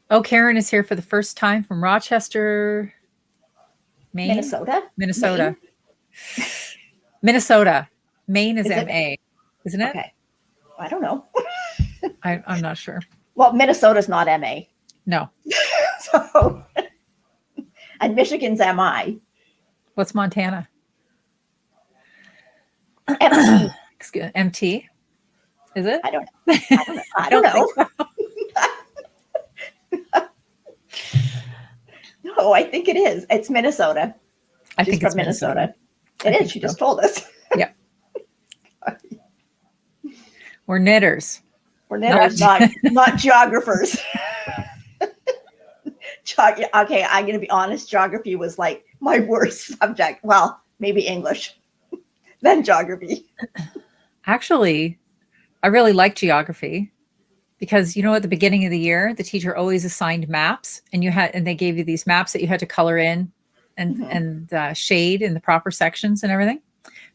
Oh, Karen is here for the first time from Rochester, Maine? Minnesota. Maine is MA, isn't it? Okay. I don't know. I'm not sure. Well, Minnesota's not MA. No. So, and Michigan's MI. What's Montana? MT. MT? Is it? I don't know. I don't know. No, I think it is. It's Minnesota. I think it's from Minnesota. It is. She just told us. Yeah. We're knitters. We're knitters, not geographers. Okay, I'm going to be honest. Geography was like my worst subject. Well, maybe English, then geography. Actually, I really like geography because at the beginning of the year, the teacher always assigned maps, and they gave you these maps that you had to color in and shade in the proper sections and everything.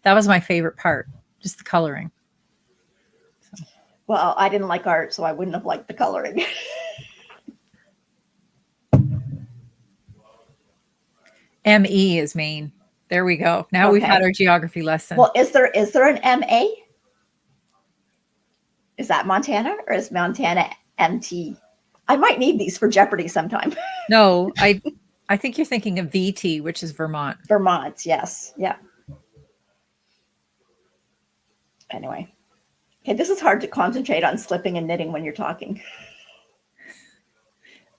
That was my favorite part, just the coloring. So. Well, I didn't like art, so I wouldn't have liked the coloring. ME is Maine. There we go. Now we've had our geography lesson. Well, is there an MA? Is that Montana, or is Montana MT? I might need these for Jeopardy sometime. No, I think you're thinking of VT, which is Vermont. Vermont, yes. Yeah. Anyway. Okay, this is hard to concentrate on slipping and knitting when you're talking.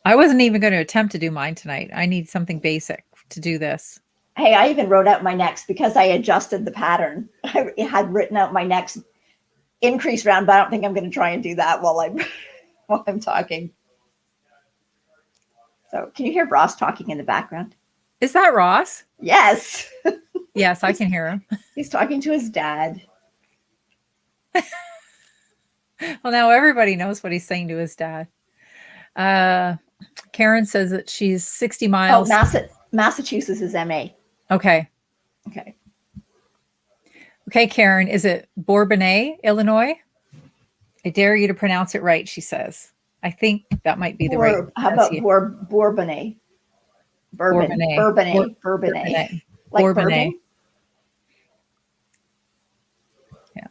I wasn't even going to attempt to do mine tonight. I need something basic to do this. Hey, I even wrote out my next because I adjusted the pattern. I had written out my next increase round, but I don't think I'm going to try and do that while I'm talking. So can you hear Ross talking in the background? Is that Ross? Yes. Yes, I can hear him. He's talking to his dad. Well, now everybody knows what he's saying to his dad. Karen says that she's 60 miles. Oh, Massachusetts is MA. Okay. Okay. Okay, Karen, is it Bourbonnais, Illinois? I dare you to pronounce it right, she says. I think that might be the right. How about Bourbonnais? Bourbonnais. Like Bourbonnais. bourbon? Yeah.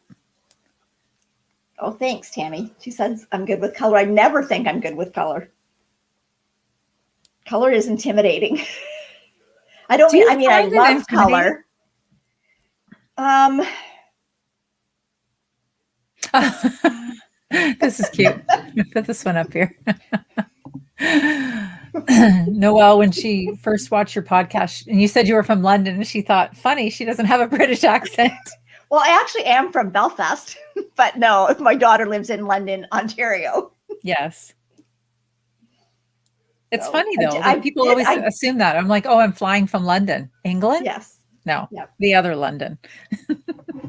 Oh, thanks, Tammy. She says I'm good with color. I never think I'm good with color. Color is intimidating. I love color. This is cute. Put this one up here. Noelle, when she first watched your podcast, and you said you were from London, and she thought, funny, she doesn't have a British accent. Well, I actually am from Belfast, but no, my daughter lives in London, Ontario. Yes. It's funny, though. People always assume that. I'm like, oh, I'm flying from London. England? Yes. No, yep. The other London.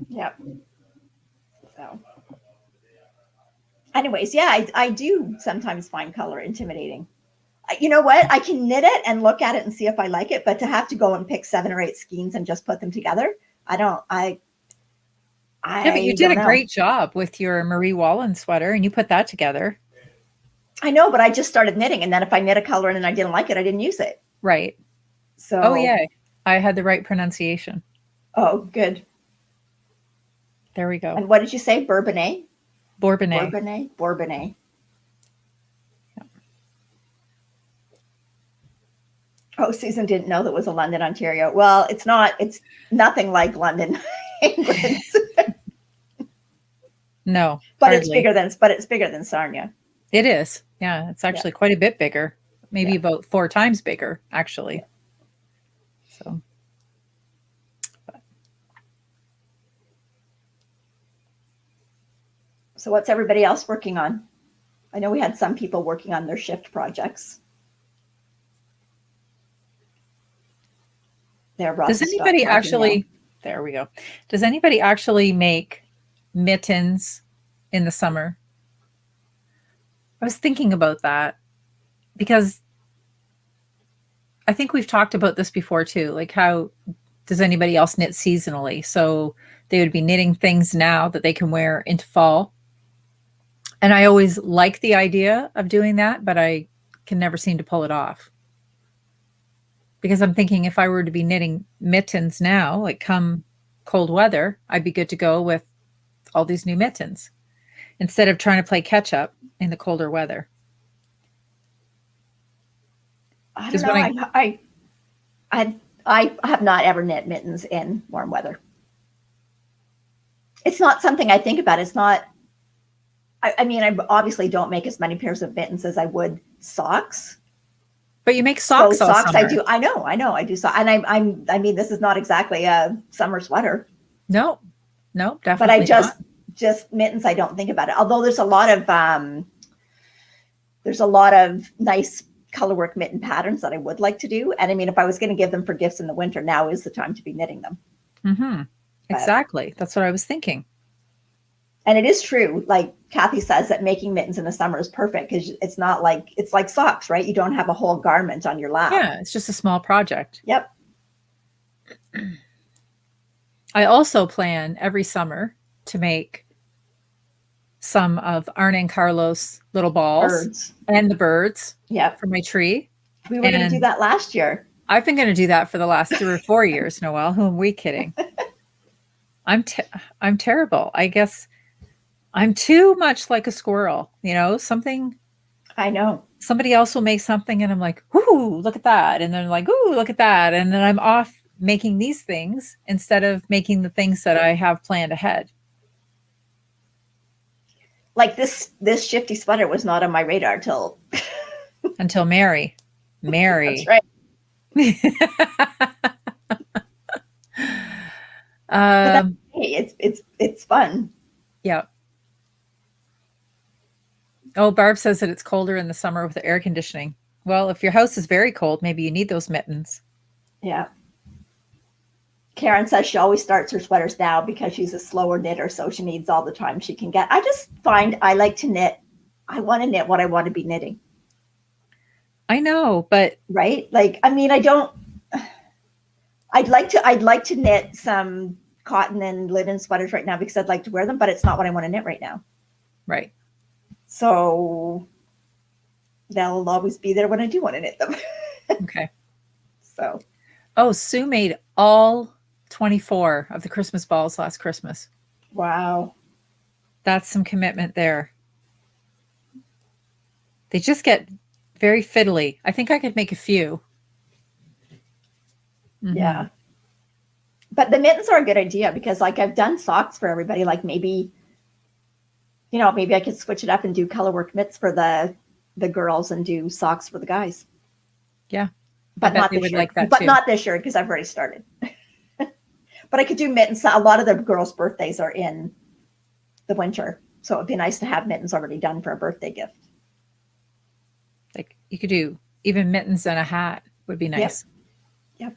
Yep. So anyways, yeah, I do sometimes find color intimidating. You know what? I can knit it and look at it and see if I like it, but to have to go and pick 7 or 8 skeins and just put them together, yeah, but you did a great job with your Marie Wallen sweater, and you put that together. I know, but I just started knitting, and then if I knit a color and I didn't like it, I didn't use it. Right. So. Oh, yeah. I had the right pronunciation. Oh, good. There we go. And what did you say? Bourbonnais? Bourbonnais. Bourbonnais. Yeah. Oh, Susan didn't know that was a London, Ontario. Well, it's nothing like London, England. No. But hardly. it's bigger than Sarnia. It is. Yeah, it's actually quite a bit bigger. Maybe about 4 times bigger, actually. Yeah. So what's everybody else working on? I know we had some people working on their shift projects. Does anybody actually, there we go. Does anybody actually make mittens in the summer? I was thinking about that because I think we've talked about this before too. Like, how does anybody else knit seasonally? So they would be knitting things now that they can wear into fall. And I always like the idea of doing that, but I can never seem to pull it off. Because I'm thinking if I were to be knitting mittens now, like come cold weather, I'd be good to go with all these new mittens instead of trying to play catch up in the colder weather. I don't know. I have not ever knit mittens in warm weather. It's not something I think about. It's not. I mean, I obviously don't make as many pairs of mittens as I would socks. But you make socks all socks summer. I do. I know. I do. And I mean, this is not exactly a summer sweater. No, definitely. But I just mittens. I don't think about it. Although there's a lot of nice colorwork mitten patterns that I would like to do. And I mean, if I was going to give them for gifts in the winter, now is the time to be knitting them. Mm-hmm. Exactly. That's what I was thinking. And it is true, like Kathy says, that making mittens in the summer is perfect because it's not like, it's like socks, right? You don't have a whole garment on your lap. Yeah, it's just a small project. Yep. I also plan every summer to make some of Arne and Carlos' little balls Birds. and the birds Yep. for my tree. We were going to do that last year. I've been going to do that for the last 3 or 4 years, Noelle. Who am we kidding? I'm terrible. I guess I'm too much like a squirrel, you know, something. I know. Somebody else will make something and I'm like, ooh, look at that. And then like, ooh, look at that. And then I'm off making these things instead of making the things that I have planned ahead. Like this Shifty sweater was not on my radar until Mary. That's right. Hey, it's fun. Yeah. Oh, Barb says that it's colder in the summer with the air conditioning. Well, if your house is very cold, maybe you need those mittens. Yeah. Karen says she always starts her sweaters now because she's a slower knitter, so she needs all the time she can get. I just find I like to knit. I want to knit what I want to be knitting. I know, but right? Like, I mean, I'd like to knit some cotton and linen sweaters right now because I'd like to wear them, but it's not what I want to knit right now. Right. So they'll always be there when I do want to knit them. Okay. So. Oh, Sue made all 24 of the Christmas balls last Christmas. Wow. That's some commitment there. They just get very fiddly. I think I could make a few. Mm-hmm. Yeah. But the mittens are a good idea because like I've done socks for everybody. Like maybe, you know, maybe I could switch it up and do color work mitts for the girls and do socks for the guys. Yeah. But not this year. Like that too. Not this year because I've already started. But I could do mittens. A lot of the girls' birthdays are in the winter. So it'd be nice to have mittens already done for a birthday gift. Like you could do even mittens and a hat would be nice. Yep.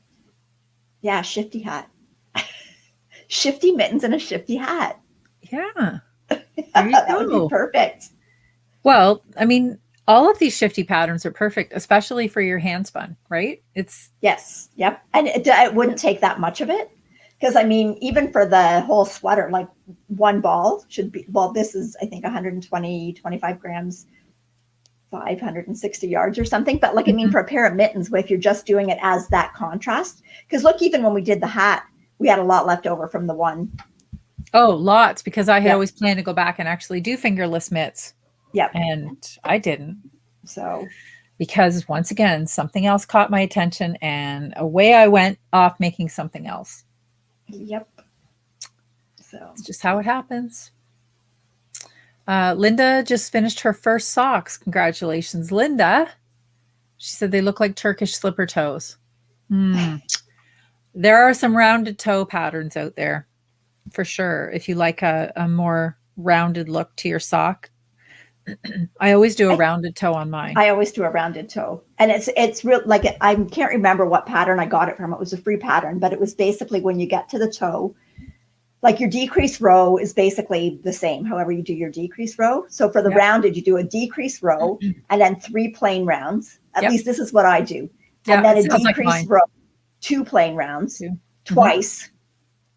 Yeah, Shifty hat. Shifty mittens and a Shifty hat. Yeah. That would be perfect. Well, I mean, all of these Shifty patterns are perfect, especially for your hand spun, right? It's yes. Yep. And it wouldn't take that much of it. Because I mean, even for the whole sweater, like one ball should be, well, this is, I think 25 grams, 560 yards or something. But like, I mean, for a pair of mittens, if you're just doing it as that contrast, because look, even when we did the hat, we had a lot left over from the one. Oh, lots, because I had always planned to go back and actually do fingerless mitts. Yep. And I didn't. So, because once again, something else caught my attention and away I went off making something else. Yep. So it's just how it happens. Linda just finished her first socks. Congratulations, Linda. She said they look like Turkish slipper toes. There are some rounded toe patterns out there for sure. If you like a more rounded look to your sock. I always do a rounded toe on mine. I always do a rounded toe. And it's real, like, I can't remember what pattern I got it from. It was a free pattern, but it was basically when you get to the toe, like your decrease row is basically the same, however you do your decrease row. So for the rounded, you do a decrease row and then 3 plain rounds. At least this is what I do. And then a decrease row, 2 plain rounds, twice.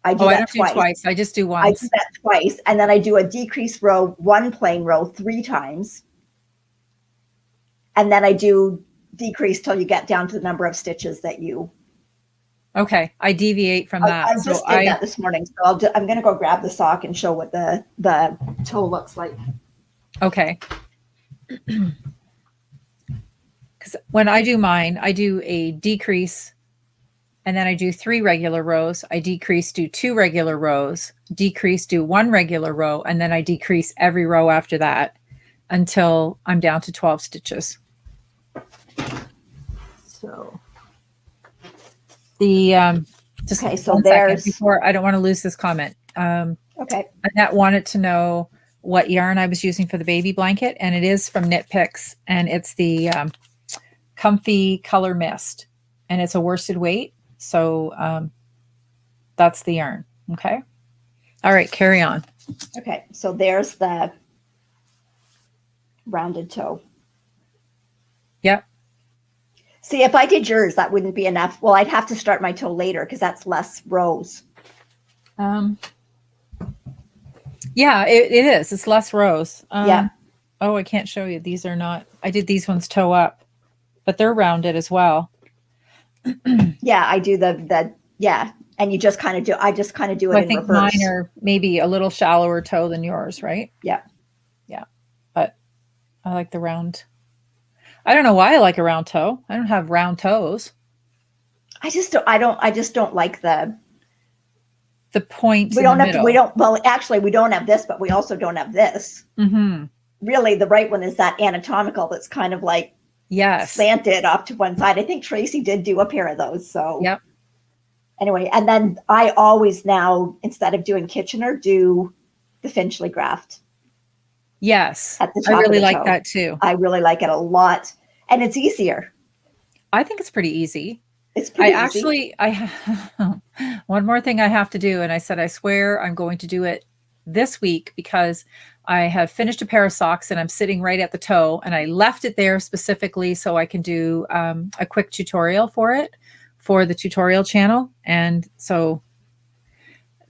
I do that twice. I just do once. I do that twice. And then I do a decrease row, 1 plain row 3 times. And then I do decrease till you get down to the number of stitches that you. Okay. I deviate from that. I just did that this morning. So I'm going to go grab the sock and show what the toe looks like. Okay. Because when I do mine, I do a decrease. And then I do 3 regular rows. I decrease, do 2 regular rows, decrease, do 1 regular row, and then I decrease every row after that until I'm down to 12 stitches. So the just okay, so there's before I don't want to lose this comment. Okay. Annette wanted to know what yarn I was using for the baby blanket, and it is from Knit Picks, and it's the Comfy Color Mist, and it's a worsted weight. So that's the yarn. Okay. All right, carry on. Okay, so there's the rounded toe. Yep. See, if I did yours, that wouldn't be enough. Well, I'd have to start my toe later because that's less rows. Yeah, it is. It's less rows. Yeah. Oh, I can't show you. These are not. I did these ones toe up, but they're rounded as well. Yeah, I do the yeah, and you just kind of do. I just kind of do it I in think reverse. mine are maybe a little shallower toe than yours, right? Yeah. Yeah, but I like the round. I don't know why I like a round toe. I don't have round toes. I just don't like the point. We don't have to, we don't, well, actually we don't have this, but we also don't have this. Mm-hmm. Really, the right one is that anatomical that's kind of like slanted off to one side. I think Tracy did do a pair of those. So yep. Anyway, and then I always now, instead of doing Kitchener, do the Finchley graft. Yes. At the top I really of the like toe. that too. I really like it a lot. And it's easier. I think it's pretty easy. It's pretty easy. Actually, one more thing I have to do. And I said, I swear I'm going to do it this week because I have finished a pair of socks and I'm sitting right at the toe and I left it there specifically so I can do a quick tutorial for it for the tutorial channel. And so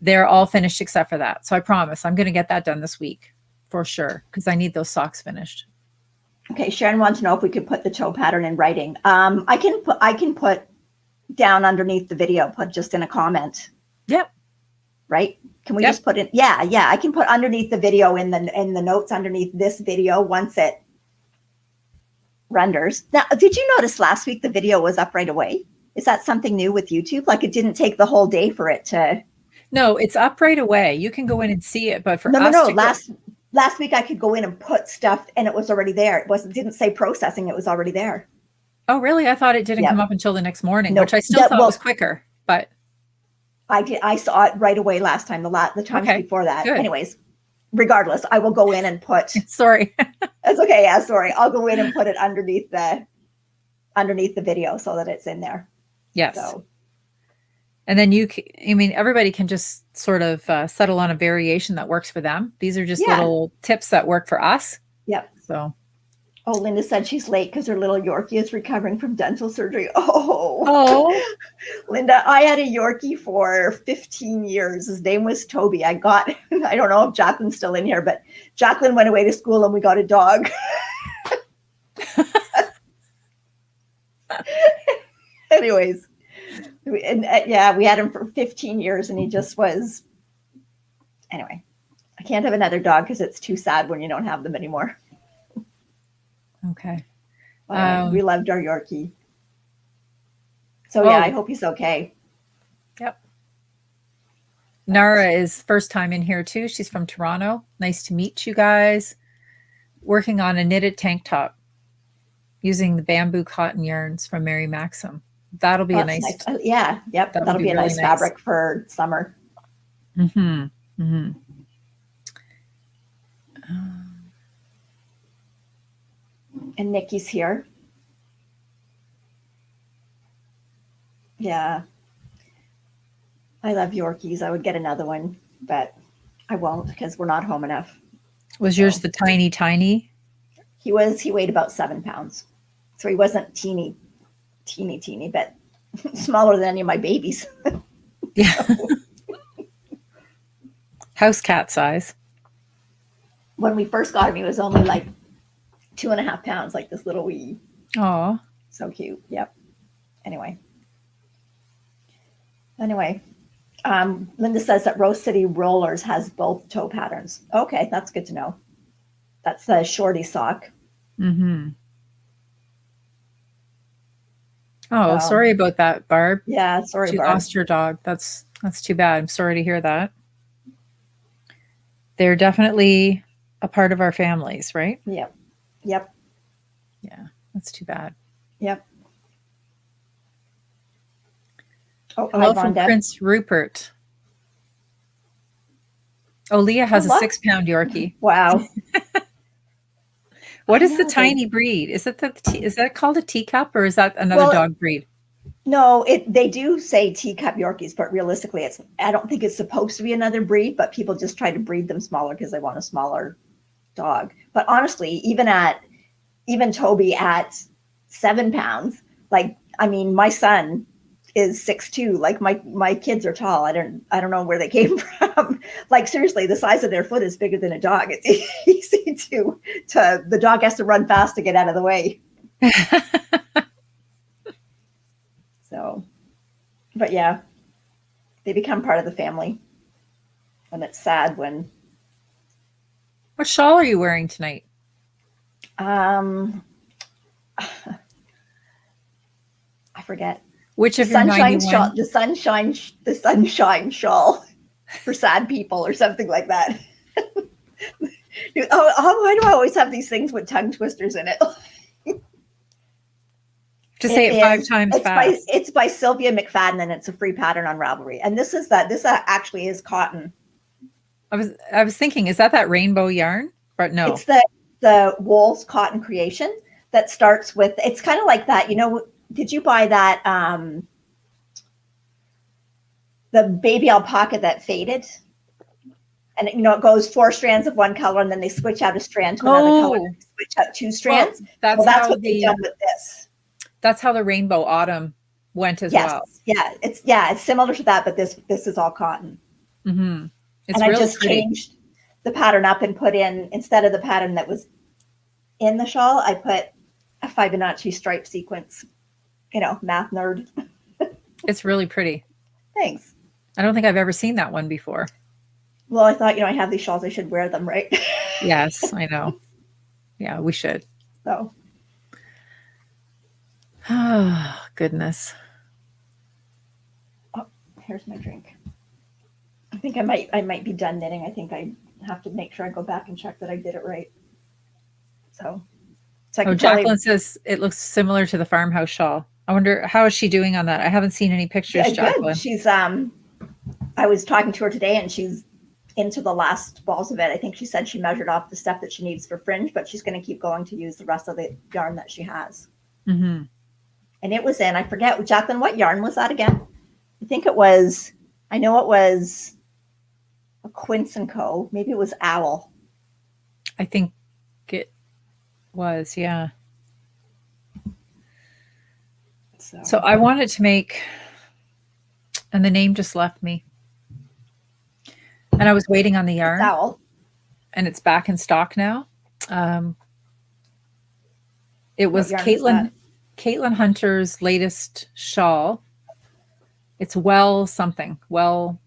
they're all finished except for that. So I promise I'm going to get that done this week for sure because I need those socks finished. Okay, Sharon wants to know if we could put the toe pattern in writing. I can put down underneath the video, put just in a comment. Yep. Right? Can we just put in? Yeah. I can put underneath the video in the notes underneath this video once it renders. Now, did you notice last week the video was up right away? Is that something new with YouTube? Like it didn't take the whole day for it to. No, it's up right away. You can go in and see it, but for last week I could go in and put stuff and it was already there. It didn't say processing. It was already there. Oh, really? I thought it didn't come up until the next morning, which I still thought was quicker, but I saw it right away last time, the times before that. Good. Anyways, regardless, I will go in and put. Sorry. That's okay. Yeah, sorry. I'll go in and put it underneath the video so that it's in there. Yes. So. And then everybody can just sort of settle on a variation that works for them. These are just little tips that work for us. Yep. So. Oh, Linda said she's late because her little Yorkie is recovering from dental surgery. Oh, Linda, I had a Yorkie for 15 years. His name was Toby. I don't know if Jacqueline's still in here, but Jacqueline went away to school and we got a dog. Anyways, we had him for 15 years and he just was. Anyway, I can't have another dog because it's too sad when you don't have them anymore. Okay. We loved our Yorkie. So I hope he's okay. Yep. Nara is first time in here too. She's from Toronto. Nice to meet you guys. Working on a knitted tank top using the bamboo cotton yarns from Mary Maxim. That'll be a nice. Yeah. Yep. That'll be a really nice fabric for summer. Mm-hmm. Mm-hmm. And Nikki's here. Yeah. I love Yorkies. I would get another one, but I won't because we're not home enough. Was yours the tiny? He weighed about 7 pounds. So he wasn't teeny, but smaller than any of my babies. Yeah. House cat size. When we first got him, he was only like 2.5 pounds, like this little wee. Oh, so cute. Yep. Anyway, Linda says that Rose City Rollers has both toe patterns. Okay, that's good to know. That's the shorty sock. Mm-hmm. Oh, sorry about that, Barb. Yeah, sorry, Barb. She lost your dog. That's too bad. I'm sorry to hear that. They're definitely a part of our families, right? Yep. Yeah, that's too bad. Yep. Hello from Prince Rupert. Oh, Leah has a 6-pound Yorkie. Wow. What is the tiny breed? Is that called a teacup or is that another dog breed? No, they do say teacup Yorkies, but realistically, I don't think it's supposed to be another breed, but people just try to breed them smaller because they want a smaller dog. But honestly, even Toby at 7 pounds, like, I mean, my son is 6'2". Like my kids are tall. I don't know where they came from. Like, seriously, the size of their foot is bigger than a dog. It's easy to the dog has to run fast to get out of the way. So, but yeah, they become part of the family. And it's sad when. What shawl are you wearing tonight? I forget. Which of the your sunshine 91? shawl, the sunshine shawl for sad people or something like that. Why do I always have these things with tongue twisters in it? Just say it 5 times fast. It's by Sylvia McFadden, and it's a free pattern on Ravelry. And this actually is cotton. I was thinking, is that rainbow yarn? But no, it's the Wool's Cotton Creation that starts with. It's kind of like that. Did you buy that? The baby alpaca that faded, and it goes 4 strands of one color, and then they switch out a strand to another color, and they switch out 2 strands. Well, that's what they've done with this. That's how the Rainbow Autumn went as well. Yeah, it's similar to that, but this is all cotton. Mm-hmm. And I just changed the pattern up and put in, instead of the pattern that was in the shawl, I put a Fibonacci stripe sequence. Math nerd. It's really pretty. Thanks. I don't think I've ever seen that one before. Well, I thought, I have these shawls, I should wear them, right? Yes, I know. Yeah, we should. So. Oh, goodness. Oh, here's my drink. I think I might be done knitting. I think I have to make sure I go back and check that I did it right. So Jacqueline says it looks similar to the farmhouse shawl. I wonder, how is she doing on that? I haven't seen any pictures, yeah, Jacqueline. Good. She's I was talking to her today, and she's into the last balls of it. I think she said she measured off the stuff that she needs for fringe, but she's going to keep going to use the rest of the yarn that she has. Mm-hmm. And it was I forget, Jacqueline, what yarn was that again? I know it was a Quince & Co. Maybe it was Owl. I think it was, yeah. So I wanted to make, and the name just left me. And I was waiting on the yarn. Owl. And it's back in stock now. It was Caitlin Hunter's latest shawl. It's something. Oh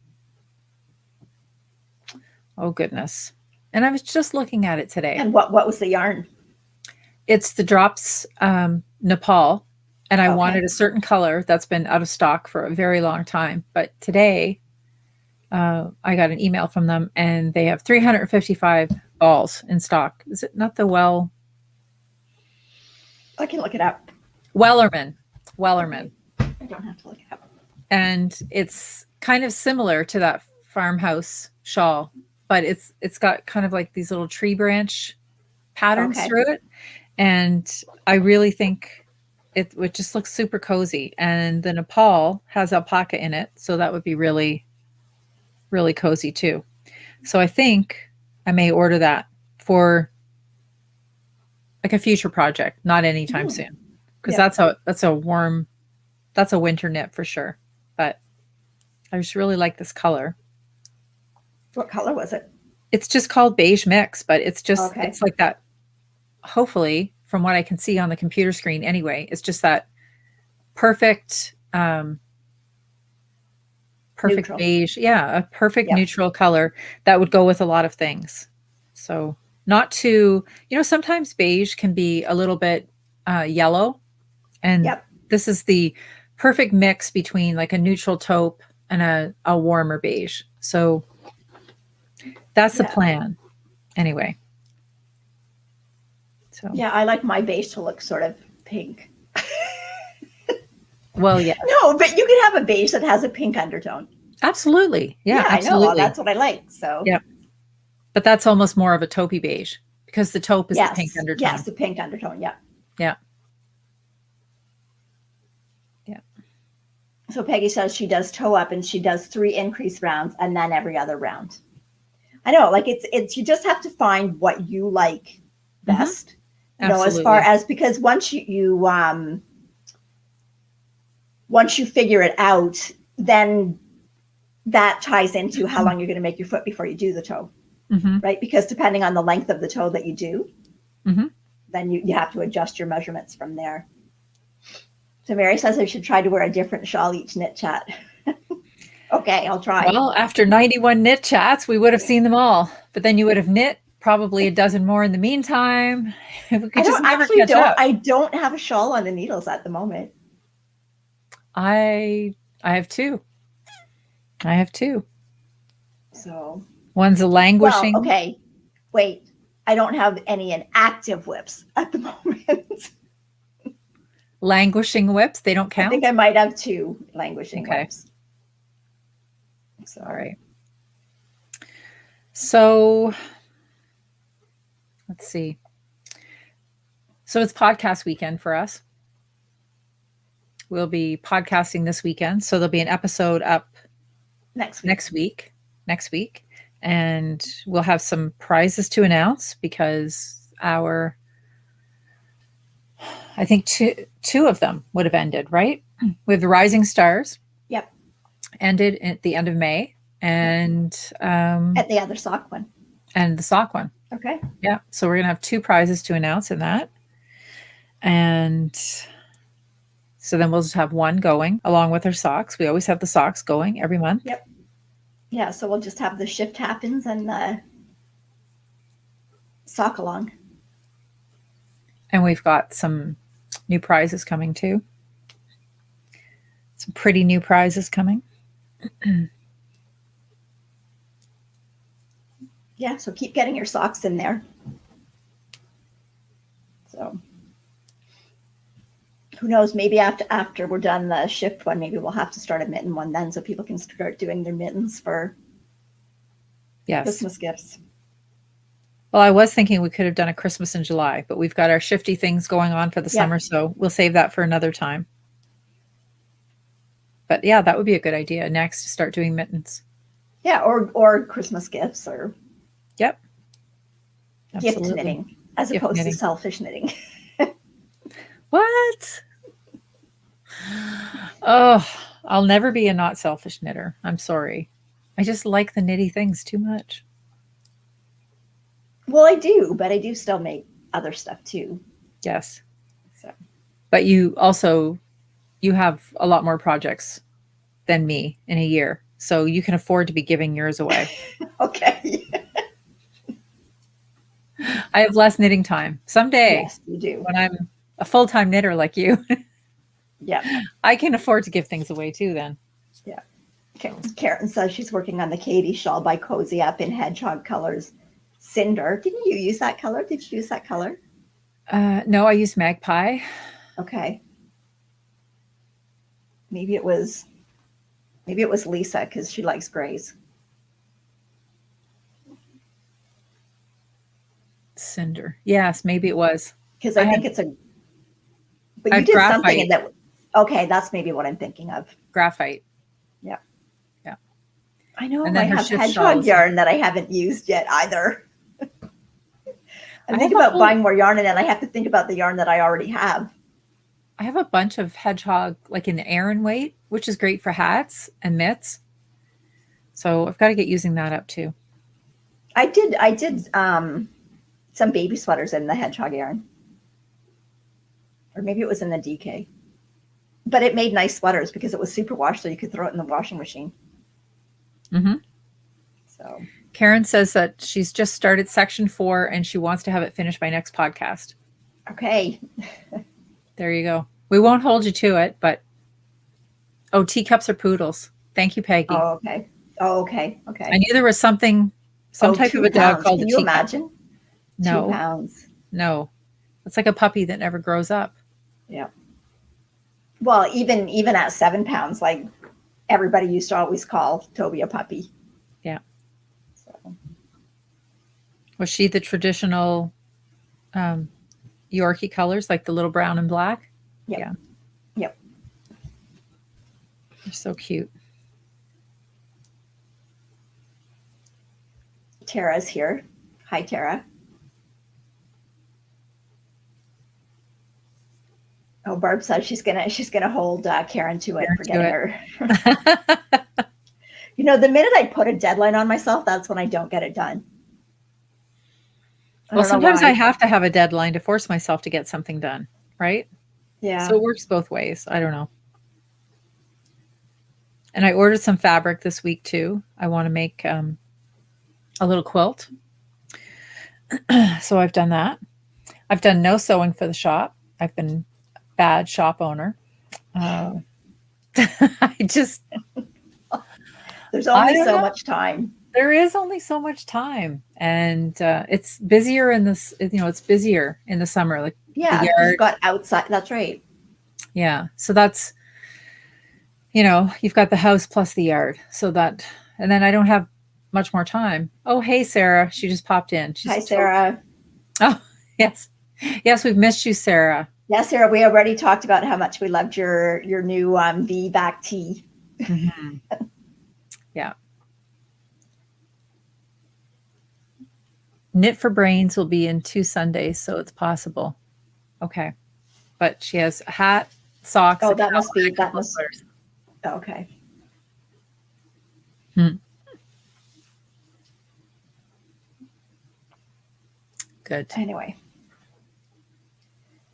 goodness. And I was just looking at it today. And what was the yarn? It's the Drops Nepal. And I wanted a certain color that's been out of stock for a very long time. But today I got an email from them, and they have 355 balls in stock. Is it not the I can look it up. Wellerman. I don't have to look it up. And it's kind of similar to that farmhouse shawl, but it's got kind of like these little tree branch patterns through it. And I really think it just looks super cozy. And the Nepal has alpaca in it, so that would be really, really cozy too. So I think I may order that for like a future project, not anytime soon, because that's a winter knit for sure. But I just really like this color. What color was it? It's just called Beige Mix, but it's just it's like that. Hopefully, from what I can see on the computer screen anyway, it's just that perfect neutral. Beige. Yeah, a perfect neutral color that would go with a lot of things. So not too, sometimes beige can be a little bit yellow. And this is the perfect mix between like a neutral taupe and a warmer beige. So that's the plan. Anyway. So yeah, I like my beige to look sort of pink. Well, yeah. No, but you can have a beige that has a pink undertone. Absolutely. Yeah, absolutely. I know. That's what I like. So yeah. But that's almost more of a taupey beige because the taupe is the pink undertone. Yes, the pink undertone. Yeah. Yeah. Yeah. So Peggy says she does toe up and she does 3 increase rounds and then every other round. I know, like it's you just have to find what you like best. You know, as far as, because once you figure it out, then that ties into how long you're going to make your foot before you do the toe, right? Because depending on the length of the toe that you do, then you have to adjust your measurements from there. So Mary says I should try to wear a different shawl each knit chat. Okay, I'll try. Well, after 91 knit chats, we would have seen them all, but then you would have knit probably a dozen more in the meantime. We could just never catch up. I don't have a shawl on the needles at the moment. I have 2. I have 2. So one's a languishing. Well, okay, wait. I don't have any in active whips at the moment. Languishing whips, they don't count? I think I might have 2 languishing whips. So. All right. So let's see. So it's podcast weekend for us. We'll be podcasting this weekend. So there'll be an episode up next week. And we'll have some prizes to announce because I think two of them would have ended, right? We have the Rising Stars. Yep. Ended at the end of May. And at the other sock one. And the sock one. Okay. Yeah. So we're going to have 2 prizes to announce in that. And so then we'll just have one going along with our socks. We always have the socks going every month. Yep. Yeah. So we'll just have the shift happens and the sock along. And we've got some new prizes coming too. Some pretty new prizes coming. Yeah, so keep getting your socks in there. So who knows, maybe after we're done the shift one, maybe we'll have to start a mitten one then so people can start doing their mittens for Christmas gifts. Well, I was thinking we could have done a Christmas in July, but we've got our Shifty things going on for the summer, so we'll save that for another time. But yeah, that would be a good idea next to start doing mittens. Yeah, or Christmas gifts or gift knitting as opposed to selfish knitting. What? Oh, I'll never be a not selfish knitter. I'm sorry. I just like the knitty things too much. Well, I do, but I do still make other stuff too. Yes. So, but you have a lot more projects than me in a year. So you can afford to be giving yours away. Okay. I have less knitting time. Someday, yes, you do. When I'm a full-time knitter like you, yeah, I can afford to give things away too then. Yeah. Okay. Karen says she's working on the Katie shawl by Cozy Up in hedgehog colors. Cinder. Didn't you use that color? Did you use that color? No, I used Magpie. Okay. Maybe it was Lisa because she likes grays. Cinder. Yes, maybe it was. Because I think it's a. But you did graphite. Something in that. Okay, that's maybe what I'm thinking of. Graphite. Yeah. Yeah. I know. I have hedgehog yarn that I haven't used yet either. I'm thinking about buying more yarn, and then I have to think about the yarn that I already have. I have a bunch of hedgehog, like in the Aran weight, which is great for hats and mitts. So I've got to get using that up too. I did some baby sweaters in the hedgehog yarn. Or maybe it was in the DK. But it made nice sweaters because it was super wash, so you could throw it in the washing machine. Mm-hmm. So Karen says that she's just started section 4 and she wants to have it finished by next podcast. Okay. There you go. We won't hold you to it, but teacups are poodles. Thank you, Peggy. Oh, okay. Oh, okay. Okay. I knew there was some type of a dog called a teacup. Can you imagine? No. 2 pounds. No. It's like a puppy that never grows up. Yeah. Well, even at 7 pounds, like everybody used to always call Toby a puppy. Yeah. So. Was she the traditional Yorkie colors, like the little brown and black? Yep. Yeah. Yep. so cute. Tara's here. Hi, Tara. Oh, Barb says she's gonna hold Karen to it for getting her. You know, the minute I put a deadline on myself, that's when I don't get it done. Well, sometimes I have to have a deadline to force myself to get something done, right? Yeah. So it works both ways. I don't know. And I ordered some fabric this week too. I want to make a little quilt. So I've done that. I've done no sewing for the shop. I've been a bad shop owner. I just... There's only so much time. There is only so much time, and it's busier in this. You know, it's busier in the summer. Like yeah, you've got outside. That's right. Yeah, so that's, you know, you've got the house plus the yard. So that, and then I don't have much more time. Oh, hey, Sarah, she just popped in. Hi, Sarah. Oh, yes, yes, we've missed you, Sarah. Yes, Sarah. We already talked about how much we loved your new V back tee. Mm-hmm. Yeah. Knit for Brains will be in 2 Sundays, so it's possible. Okay. But she has a hat, socks. Oh, that must be, okay. Good. Anyway.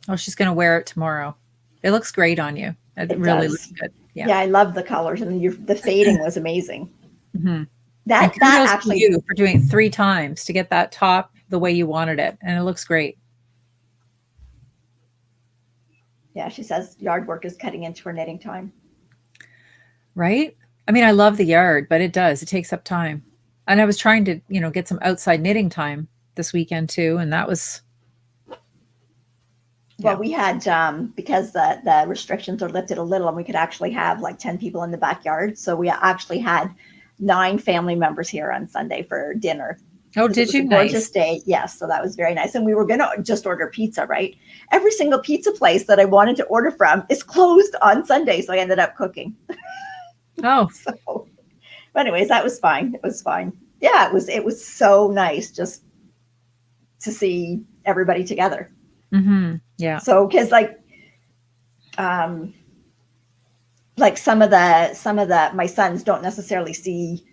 Oh, she's going to wear it tomorrow. It looks great on you. It really looks good. Yeah. Yeah, I love the colors, and the fading was amazing. Mm-hmm. That actually, you for doing it 3 times to get that top the way you wanted it, and it looks great. Yeah, she says yard work is cutting into her knitting time. Right? I mean, I love the yard, but it takes up time. And I was trying to, you know, get some outside knitting time this weekend too, and that was... Well, we had, because the restrictions are lifted a little, and we could actually have like 10 people in the backyard. So we actually had 9 family members here on Sunday for dinner. Oh, did you? It was a gorgeous day. Yes. So that was very nice. And we were going to just order pizza, right? Every single pizza place that I wanted to order from is closed on Sunday. So I ended up cooking. Oh. So, but anyways, that was fine. It was fine. Yeah, it was so nice just to see everybody together. Mm-hmm. Yeah. So, because like some of the my sons don't necessarily see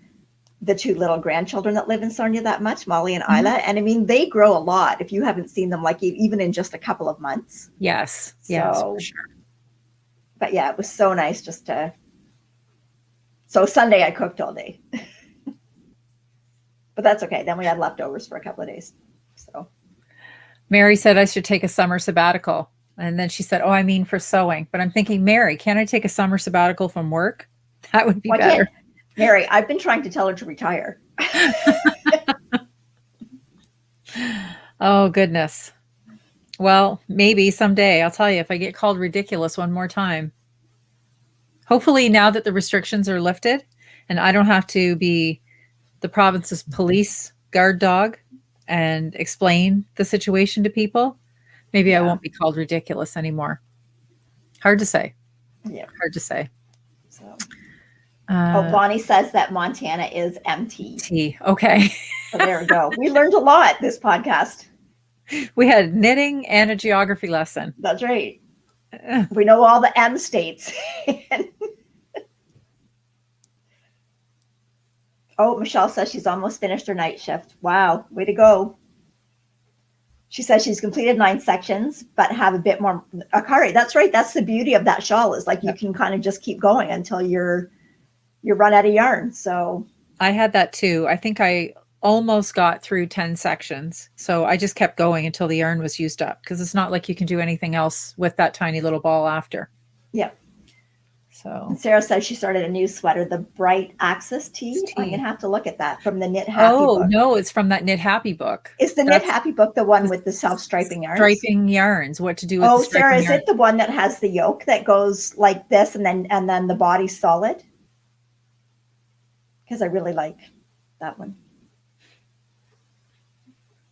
the 2 little grandchildren that live in Sarnia that much, Molly and Isla. Mm-hmm. And I mean, they grow a lot if you haven't seen them, like even in just a couple of months. Yes. Yes, for sure. But yeah, it was so nice just to. So Sunday I cooked all day, but that's okay. Then we had leftovers for a couple of days. So. Mary said I should take a summer sabbatical. And then she said, oh, I mean for sewing. But I'm thinking, Mary, can't I take a summer sabbatical from work? That would be better. Mary, I've been trying to tell her to retire. Oh, goodness. Well, maybe someday. I'll tell you, if I get called ridiculous one more time. Hopefully now that the restrictions are lifted and I don't have to be the province's police guard dog and explain the situation to people, maybe I won't be called ridiculous anymore. Hard to say. Yeah. Hard to say. So. Bonnie says that Montana is MT. Okay. So there we go. We learned a lot this podcast. We had knitting and a geography lesson. That's right. We know all the M states. Oh, Michelle says she's almost finished her night shift. Wow, way to go. She says she's completed 9 sections, but have a bit more. Akari, that's right. That's the beauty of that shawl, is like you can kind of just keep going until you're run out of yarn. So I had that too. I think I almost got through 10 sections. So I just kept going until the yarn was used up, because it's not like you can do anything else with that tiny little ball after. Yeah. So and Sarah says she started a new sweater, the Bright Axis tee. I'm going to have to look at that from the Knit Happy book. Oh, no, it's from that Knit Happy book. Is the Knit Happy book the one with the self-striping yarns? Striping yarns, what to do with the striping Sarah, yarns. Is it the one that has the yoke that goes like this and then the body's solid? Because I really like that one.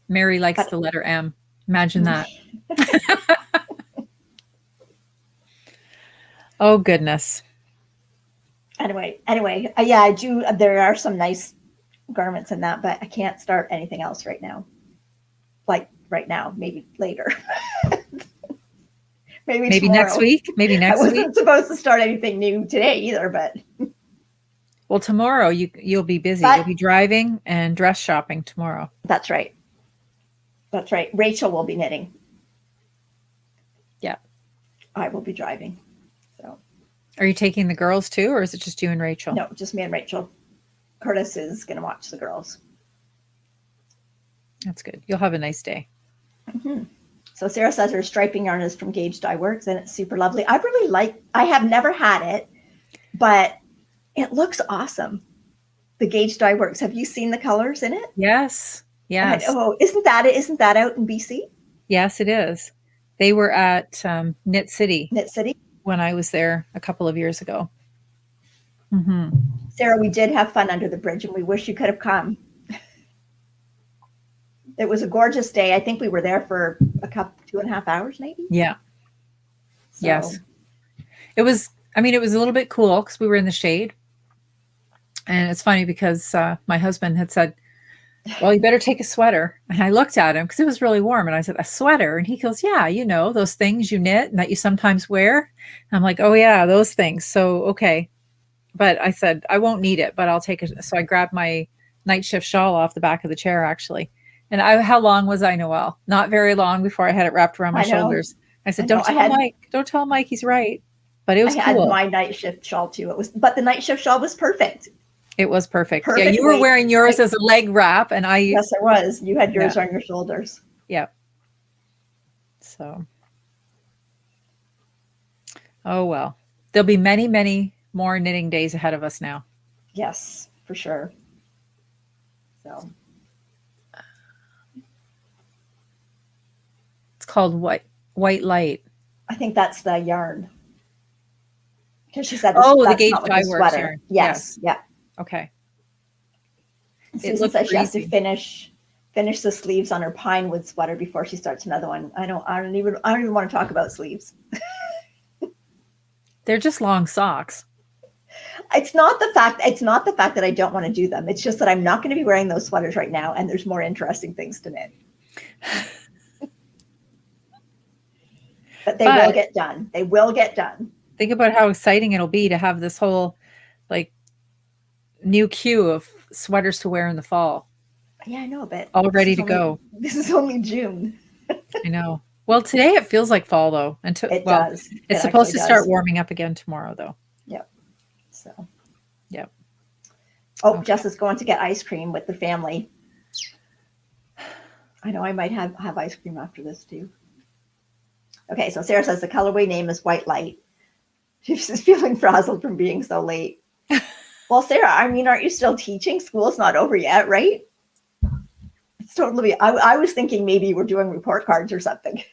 Mary likes the letter M. Imagine that. Oh, goodness. Anyway, yeah, I do. There are some nice garments in that, but I can't start anything else right now. Like right now, maybe later. Maybe next tomorrow. week. Maybe I next week. wasn't supposed to start anything new today either, but Well, tomorrow you'll be busy. But- You'll be driving and dress shopping tomorrow. that's right. That's right. Rachel will be knitting. Yeah. I will be driving. So Are you taking the girls too, or is it just you and Rachel? no, just me and Rachel. Curtis is going to watch the girls. That's good. You'll have a nice day. Mm-hmm. So Sarah says her striping yarn is from Gage Dye Works and it's super lovely. I have never had it, but it looks awesome. The Gage Dye Works. Have you seen the colors in it? Yes. Yes. Oh, isn't that out in BC? Yes, it is. They were at Knit City Knit City? when I was there a couple of years ago. Mm-hmm. Sarah, we did have fun under the bridge and we wish you could have come. It was a gorgeous day. I think we were there for 2.5 hours, maybe. Yeah. So, yes. It was a little bit cool because we were in the shade. And it's funny because my husband had said, well, you better take a sweater. And I looked at him because it was really warm. And I said, a sweater? And he goes, yeah, those things you knit and that you sometimes wear. And I'm like, oh, yeah, those things. So, okay. But I said, I won't need it, but I'll take it. So I grabbed my night shift shawl off the back of the chair, actually. And how long was I, Noelle? Not very long before I had it wrapped around my shoulders. I said, don't tell Mike he's right. But it was cool. I had my night shift shawl too. But the night shift shawl was perfect. It was perfect. Yeah, you were wearing yours as a leg wrap, and Yes, I was. You had yours on your shoulders. Yeah. So. Oh well, there'll be many, many more knitting days ahead of us now. Yes, for sure. So. It's called White Light. I think that's the yarn. Because she said, the Gage Dye Works yarn. Yes. Yeah. Okay. Susan says she has to finish the sleeves on her pine wood sweater before she starts another one. I don't even want to talk about sleeves. They're just long socks. It's not the fact that I don't want to do them. It's just that I'm not going to be wearing those sweaters right now, and there's more interesting things to knit. But they will get done. They will get done. Think about how exciting it'll be to have this whole new queue of sweaters to wear in the fall. Yeah, I know, but all ready to go. This is only June. I know. Well, today it feels like fall though. It does. It's supposed to start warming up again tomorrow though. Yep. So. Yep. Oh, okay. Jess is going to get ice cream with the family. I know I might have ice cream after this too. Okay, so Sarah says the colorway name is White Light. She's feeling frazzled from being so late. Well, Sarah, aren't you still teaching? School's not over yet, right? It's totally. I was thinking maybe we're doing report cards or something.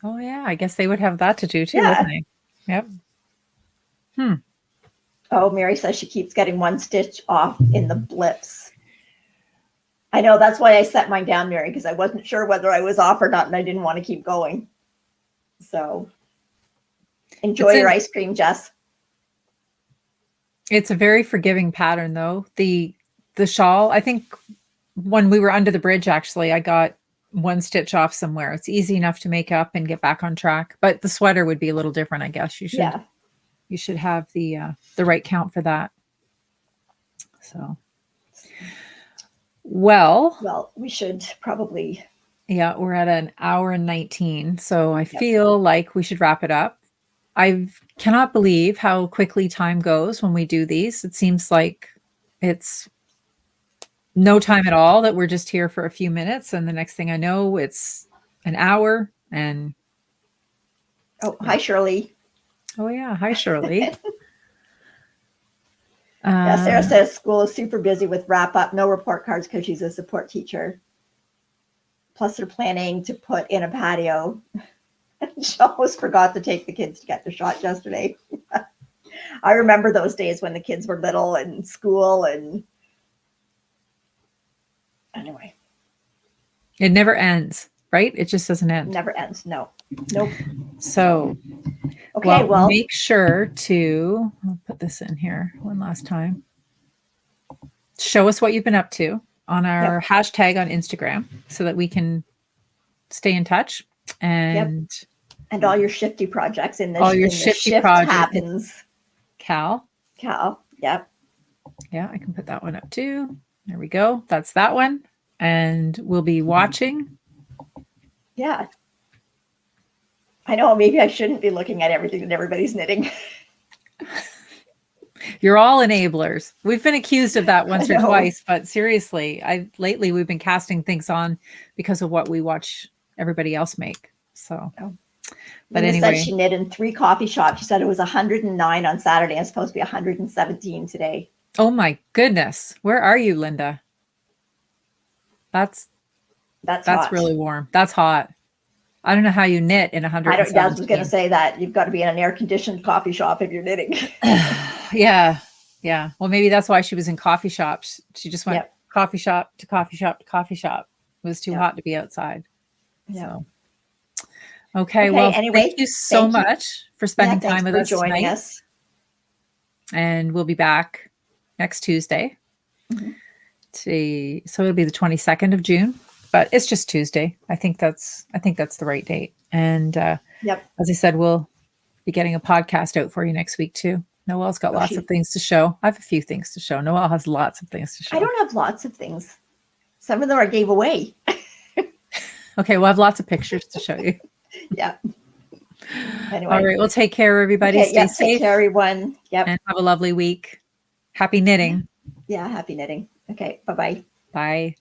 Oh yeah, I guess they would have that to do too, yeah. wouldn't they? Yep. Oh, Mary says she keeps getting one stitch off in the blips. I know, that's why I set mine down, Mary, because I wasn't sure whether I was off or not, and I didn't want to keep going. So enjoy your ice cream, Jess. It's a very forgiving pattern, though. The shawl, I think when we were under the bridge, actually, I got one stitch off somewhere. It's easy enough to make up and get back on track. But the sweater would be a little different, I guess. You should have the right count for that. So, well, we should probably. Yeah, we're at an hour and 19. So I feel like we should wrap it up. I cannot believe how quickly time goes when we do these. It seems like it's no time at all, that we're just here for a few minutes. And the next thing I know, it's an hour. And oh, hi, Shirley. Oh, yeah. Hi, Shirley. Sarah says school is super busy with wrap up, no report cards because she's a support teacher. Plus, they're planning to put in a patio. She almost forgot to take the kids to get the shot yesterday. I remember those days when the kids were little and school and anyway. It never ends, right? It just doesn't end. Never ends. No. Nope. So, Okay, well, make sure to, I'll put this in here one last time. Show us what you've been up to on our hashtag on Instagram so that we can stay in touch. And all your Shifty projects in the all your in the Shifty Shift project happens. Cal. Yep. Yeah, I can put that one up too. There we go. That's that one. And we'll be watching. Yeah. I know, maybe I shouldn't be looking at everything that everybody's knitting. You're all enablers. We've been accused of that once or twice, but seriously, lately we've been casting things on because of what we watch everybody else make. So, but Linda said she knit in 3 coffee shops. She said it was 109 on Saturday and it's supposed to be 117 today. Oh my goodness. Where are you, Linda? That's hot. really warm. That's hot. I don't know how you knit in 117. I was going to say that you've got to be in an air-conditioned coffee shop if you're knitting. Yeah. Well, maybe that's why she was in coffee shops. She just went coffee shop to coffee shop to coffee shop. It was too hot to be outside. Yeah. So. Okay. Well, anyway, thank you so much for spending time with us joining tonight. us. And we'll be back next Tuesday. Mm-hmm. So it'll be the 22nd of June. But it's just Tuesday. I think that's the right date. And as I said, we'll be getting a podcast out for you next week too. Noelle's got lots of things to show. I have a few things to show. Noelle has lots of things to show. I don't have lots of things. Some of them I gave away. Okay, we'll have lots of pictures to show you. Yeah. Anyway. All right. Well, take care, everybody. Okay, Stay safe. Take care, everyone. Yep. And have a lovely week. Happy knitting. Yeah, happy knitting. Okay. Bye-bye. Bye.